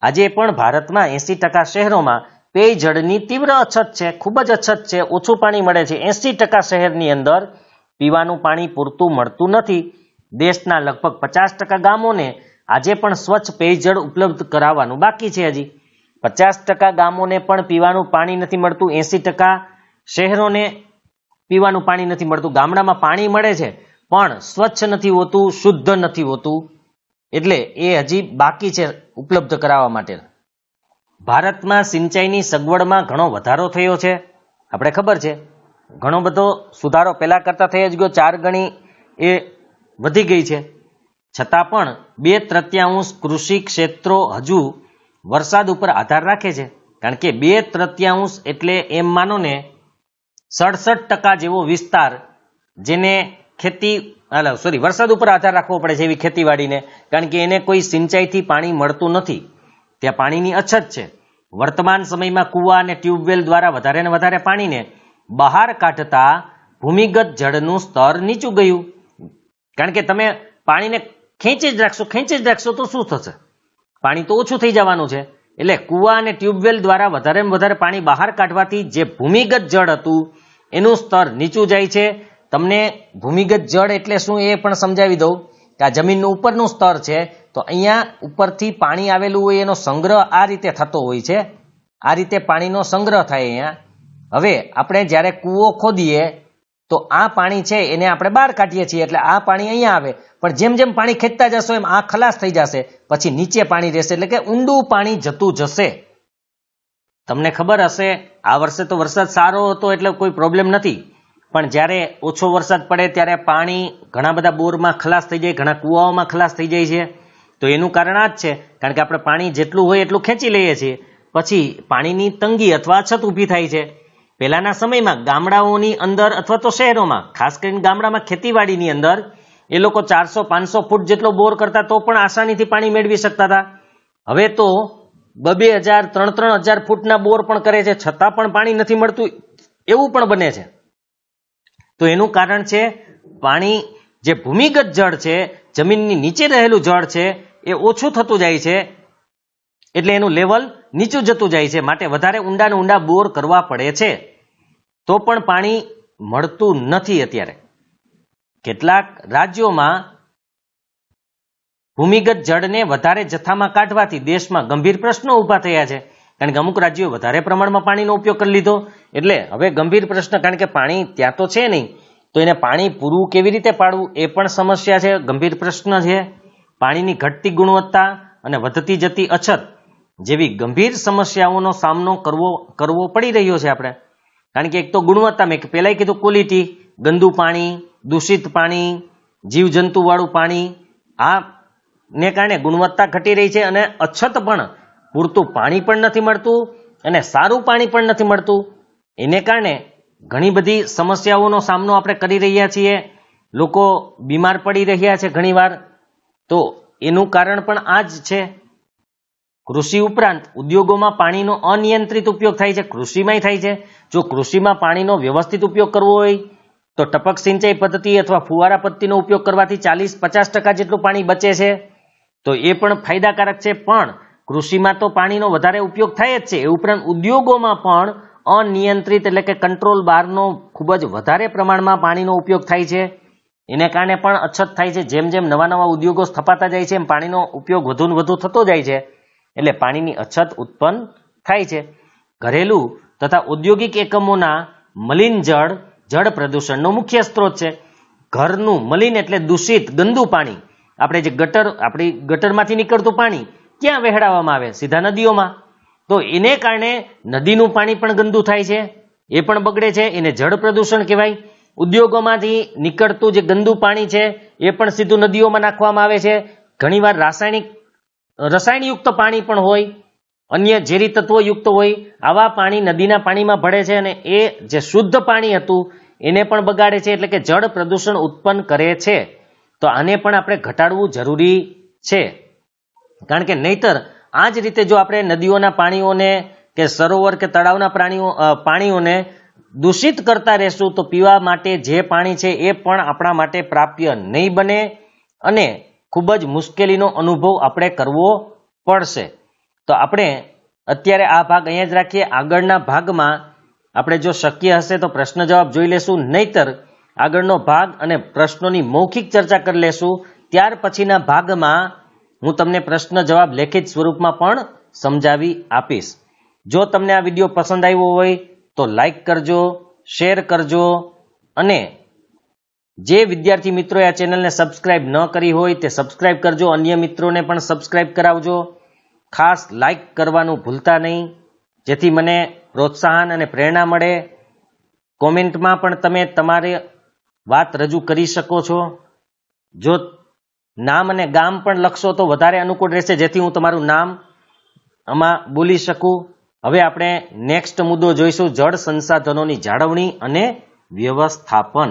આજે પણ ભારતમાં 80% શહેરોમાં પેયજળની તીવ્ર અછત છે, ખૂબ જ અછત છે, ઓછું પાણી મળે છે. 80% શહેરની અંદર પીવાનું પાણી પૂરતું મળતું નથી. દેશના લગભગ 50% ગામોને આજે પણ સ્વચ્છ પેયજળ ઉપલબ્ધ કરાવવાનું બાકી છે. હજી 50% ગામોને પણ પીવાનું પાણી નથી મળતું. 80% શહેરોને પીવાનું પાણી નથી મળતું. ગામડામાં પાણી મળે છે પણ સ્વચ્છ નથી હોતું, શુદ્ધ નથી હોતું, એટલે એ હજી બાકી છે ઉપલબ્ધ કરાવવા માટે. ભારતમાં સિંચાઈની સગવડમાં ઘણો વધારો થયો છે, આપણે ખબર છે. ઘણો બધો સુધારો પહેલા કરતા થઈ જ ગયો, 4 ગણી એ વધી ગઈ છે. છતાં પણ 2/3 કૃષિ ક્ષેત્રો હજુ વરસાદ ઉપર આધાર રાખે છે. કારણ કે 2/3 એટલે એમ માનો ને 67% જેવો વિસ્તાર જેને વરસાદ ઉપર આધાર રાખવો પડે છે એવી ખેતીવાડીને, કારણ કે એને કોઈ સિંચાઈથી પાણી મળતું નથી, ત્યાં પાણીની અછત છે. વર્તમાન સમયમાં કુવા અને ટ્યુબવેલ દ્વારા વધારે ને વધારે પાણીને બહાર કાઢતા ભૂમિગત જળનું સ્તર નીચું ગયું. કારણ કે તમે પાણીને ખેંચી જ રાખશો તો શું થશે? પાણી તો ઓછું થઈ જવાનું છે. એટલે કુવા અને ટ્યુબવેલ દ્વારા વધારેમાં વધારે પાણી બહાર કાઢવાથી જે ભૂમિગત જળ હતું એનું સ્તર નીચું જાય છે. તમને ભૂમિગત જળ એટલે શું એ પણ સમજાવી દઉં કે આ જમીનનું ઉપરનું સ્તર છે, તો અહીંયા ઉપરથી પાણી આવેલું હોય એનો સંગ્રહ આ રીતે થતો હોય છે. આ રીતે પાણીનો સંગ્રહ થાય અહીંયા. હવે આપણે જ્યારે કૂવો ખોદીએ તો આ પાણી છે એને આપણે બહાર કાઢીએ છીએ, એટલે આ પાણી અહીંયા આવે, પણ જેમ જેમ પાણી ખેંચતા જશો એમ આ ખલાસ થઈ જશે, પછી નીચે પાણી રહેશે, એટલે કે ઊંડું પાણી જતું જશે. તમને ખબર હશે આ વર્ષે તો વરસાદ સારો હતો એટલે કોઈ પ્રોબ્લેમ નથી, પણ જ્યારે ઓછો વરસાદ પડે ત્યારે પાણી ઘણા બધા બોરમાં ખલાસ થઈ જાય, ઘણા કૂવાઓમાં ખલાસ થઈ જાય છે. તો એનું કારણ આ જ છે, કારણ કે આપણે પાણી જેટલું હોય એટલું ખેંચી લઈએ છીએ, પછી પાણીની તંગી અથવા અછત ઊભી થાય છે. પહેલાના સમયમાં ગામડાઓની અંદર અથવા તો શહેરોમાં, ખાસ કરીને ગામડામાં ખેતીવાડીની અંદર એ લોકો 400-500 ફૂટ જેટલો બોર કરતા તો પણ આસાનીથી પાણી મેળવી શકતા હતા. હવે તો 2,000, 3,000 ફૂટના બોર પણ કરે છે, છતાં પણ પાણી નથી મળતું, એવું પણ બને છે. તો એનું કારણ છે પાણી જે ભૂમિગત જળ છે, જમીનની નીચે રહેલું જળ છે, એ ઓછું થતું જાય છે, એટલે એનું લેવલ નીચું જતું જાય છે. માટે વધારે ઊંડા બોર કરવા પડે છે, તો પણ પાણી મળતું નથી. અત્યારે કેટલાક રાજ્યોમાં ભૂમિગત જળને વધારે જથ્થામાં કાઢવાથી દેશમાં ગંભીર પ્રશ્નો ઊભા થયા છે. કારણ કે અમુક રાજ્યોએ વધારે પ્રમાણમાં પાણીનો ઉપયોગ કરી લીધો, એટલે હવે ગંભીર પ્રશ્ન, કારણ કે પાણી ત્યાં તો છે નહીં, તો એને પાણી પૂરું કેવી રીતે પાડવું એ પણ સમસ્યા છે, ગંભીર પ્રશ્ન છે. પાણીની ઘટતી ગુણવત્તા અને વધતી જતી અછત જેવી ગંભીર સમસ્યાઓનો સામનો કરવો પડી રહ્યો છે આપણે. કારણ કે એક તો ગુણવત્તા, મેં પહેલાં કીધું ક્વોલિટી, ગંદુ પાણી, દૂષિત પાણી, જીવજંતુવાળું પાણી, આ ને કારણે ગુણવત્તા ઘટી રહી છે અને અછત પણ પૂરતું પાણી પણ નથી મળતું અને સારું પાણી પણ નથી મળતું. એને કારણે ઘણી બધી સમસ્યાઓનો સામનો આપણે કરી રહ્યા છીએ. લોકો બીમાર પડી રહ્યા છે ઘણીવાર. તો એનું કારણ પણ આ જ છે. કૃષિ ઉપરાંત ઉદ્યોગોમાં પાણીનો અનિયંત્રિત ઉપયોગ થાય છે, કૃષિમાંય થાય છે. જો કૃષિમાં પાણીનો વ્યવસ્થિત ઉપયોગ કરવો હોય તો ટપક સિંચાઈ પદ્ધતિ અથવા ફુવારા પદ્ધતિનો ઉપયોગ કરવાથી 40-50% જેટલું પાણી બચે છે. તો એ પણ ફાયદાકારક છે. પણ કૃષિમાં તો પાણીનો વધારે ઉપયોગ થાય જ છે. એ ઉપરાંત ઉદ્યોગોમાં પણ અનિયંત્રિત એટલે કે કંટ્રોલ બહારનો ખૂબ જ વધારે પ્રમાણમાં પાણીનો ઉપયોગ થાય છે. એને કારણે પણ અછત થાય છે. જેમ જેમ નવા નવા ઉદ્યોગો સ્થપાતા જાય છે એમ પાણીનો ઉપયોગ વધુ ને વધુ થતો જાય છે. એટલે પાણીની અછત ઉત્પન્ન થાય છે. ઘરેલું તથા ઔદ્યોગિક એકમોના મલિન જળ પ્રદૂષણનો મુખ્ય સ્ત્રોત છે. ઘરનું મલિન એટલે દૂષિત ગંદુ પાણી, આપણે જે આપણી ગટરમાંથી નીકળતું પાણી ક્યાં વહેડાવવામાં આવે? સીધા નદીઓમાં. તો એને કારણે નદીનું પાણી પણ ગંદુ થાય છે, એ પણ બગડે છે. એને જળ પ્રદૂષણ કહેવાય. ઉદ્યોગોમાંથી નીકળતું જે ગંદુ પાણી છે એ પણ સીધું નદીઓમાં નાખવામાં આવે છે. ઘણીવાર રસાયણયુક્ત પાણી પણ હોય, અન્ય ઝેરી તત્વોયુક્ત હોય. આવા પાણી નદીના પાણીમાં ભળે છે અને એ જે શુદ્ધ પાણી હતું એને પણ બગાડે છે, એટલે કે જળ પ્રદૂષણ ઉત્પન્ન કરે છે. તો આને પણ આપણે ઘટાડવું જરૂરી છે. કારણ કે નહીતર આ જ રીતે જો આપણે નદીઓના પાણીઓને કે સરોવર કે તળાવના પાણીઓને દૂષિત કરતા રહેશું તો પીવા માટે જે પાણી છે એ પણ આપણા માટે પ્રાપ્ય નહીં બને અને ખૂબ જ મુશ્કેલીનો અનુભવ આપણે કરવો પડશે. તો આપણે અત્યારે આ ભાગ અહીંયા જ રાખીએ. આગળના ભાગમાં આપણે જો શક્ય હશે તો પ્રશ્ન જવાબ જોઈ લેશું, નહીતર આગળનો ભાગ અને પ્રશ્નોની મૌખિક ચર્ચા કરી લેશું. ત્યાર પછીના ભાગમાં હું તમને પ્રશ્ન જવાબ લેખિત સ્વરૂપમાં પણ સમજાવી આપીશ. જો તમને આ વિડીયો પસંદ આવ્યો હોય તો લાઈક કરજો, શેર કરજો અને જે વિદ્યાર્થી મિત્રોએ આ ચેનલને સબસ્ક્રાઇબ ન કરી હોય તે સબસ્ક્રાઇબ કરજો. અન્ય મિત્રોને પણ સબસ્ક્રાઇબ કરાવજો. ખાસ લાઈક કરવાનું ભૂલતા નહીં, જેથી મને પ્રોત્સાહન અને પ્રેરણા મળે. કોમેન્ટમાં પણ તમે તમારી વાત રજૂ કરી શકો છો. જો નામ અને ગામ પણ લખશો તો વધારે અનુકૂળ રહેશે, જેથી હું તમારું નામ આમાં બોલી શકું. હવે આપણે નેક્સ્ટ મુદ્દો જોઈશું, જળ સંસાધનોની જાળવણી અને વ્યવસ્થાપન.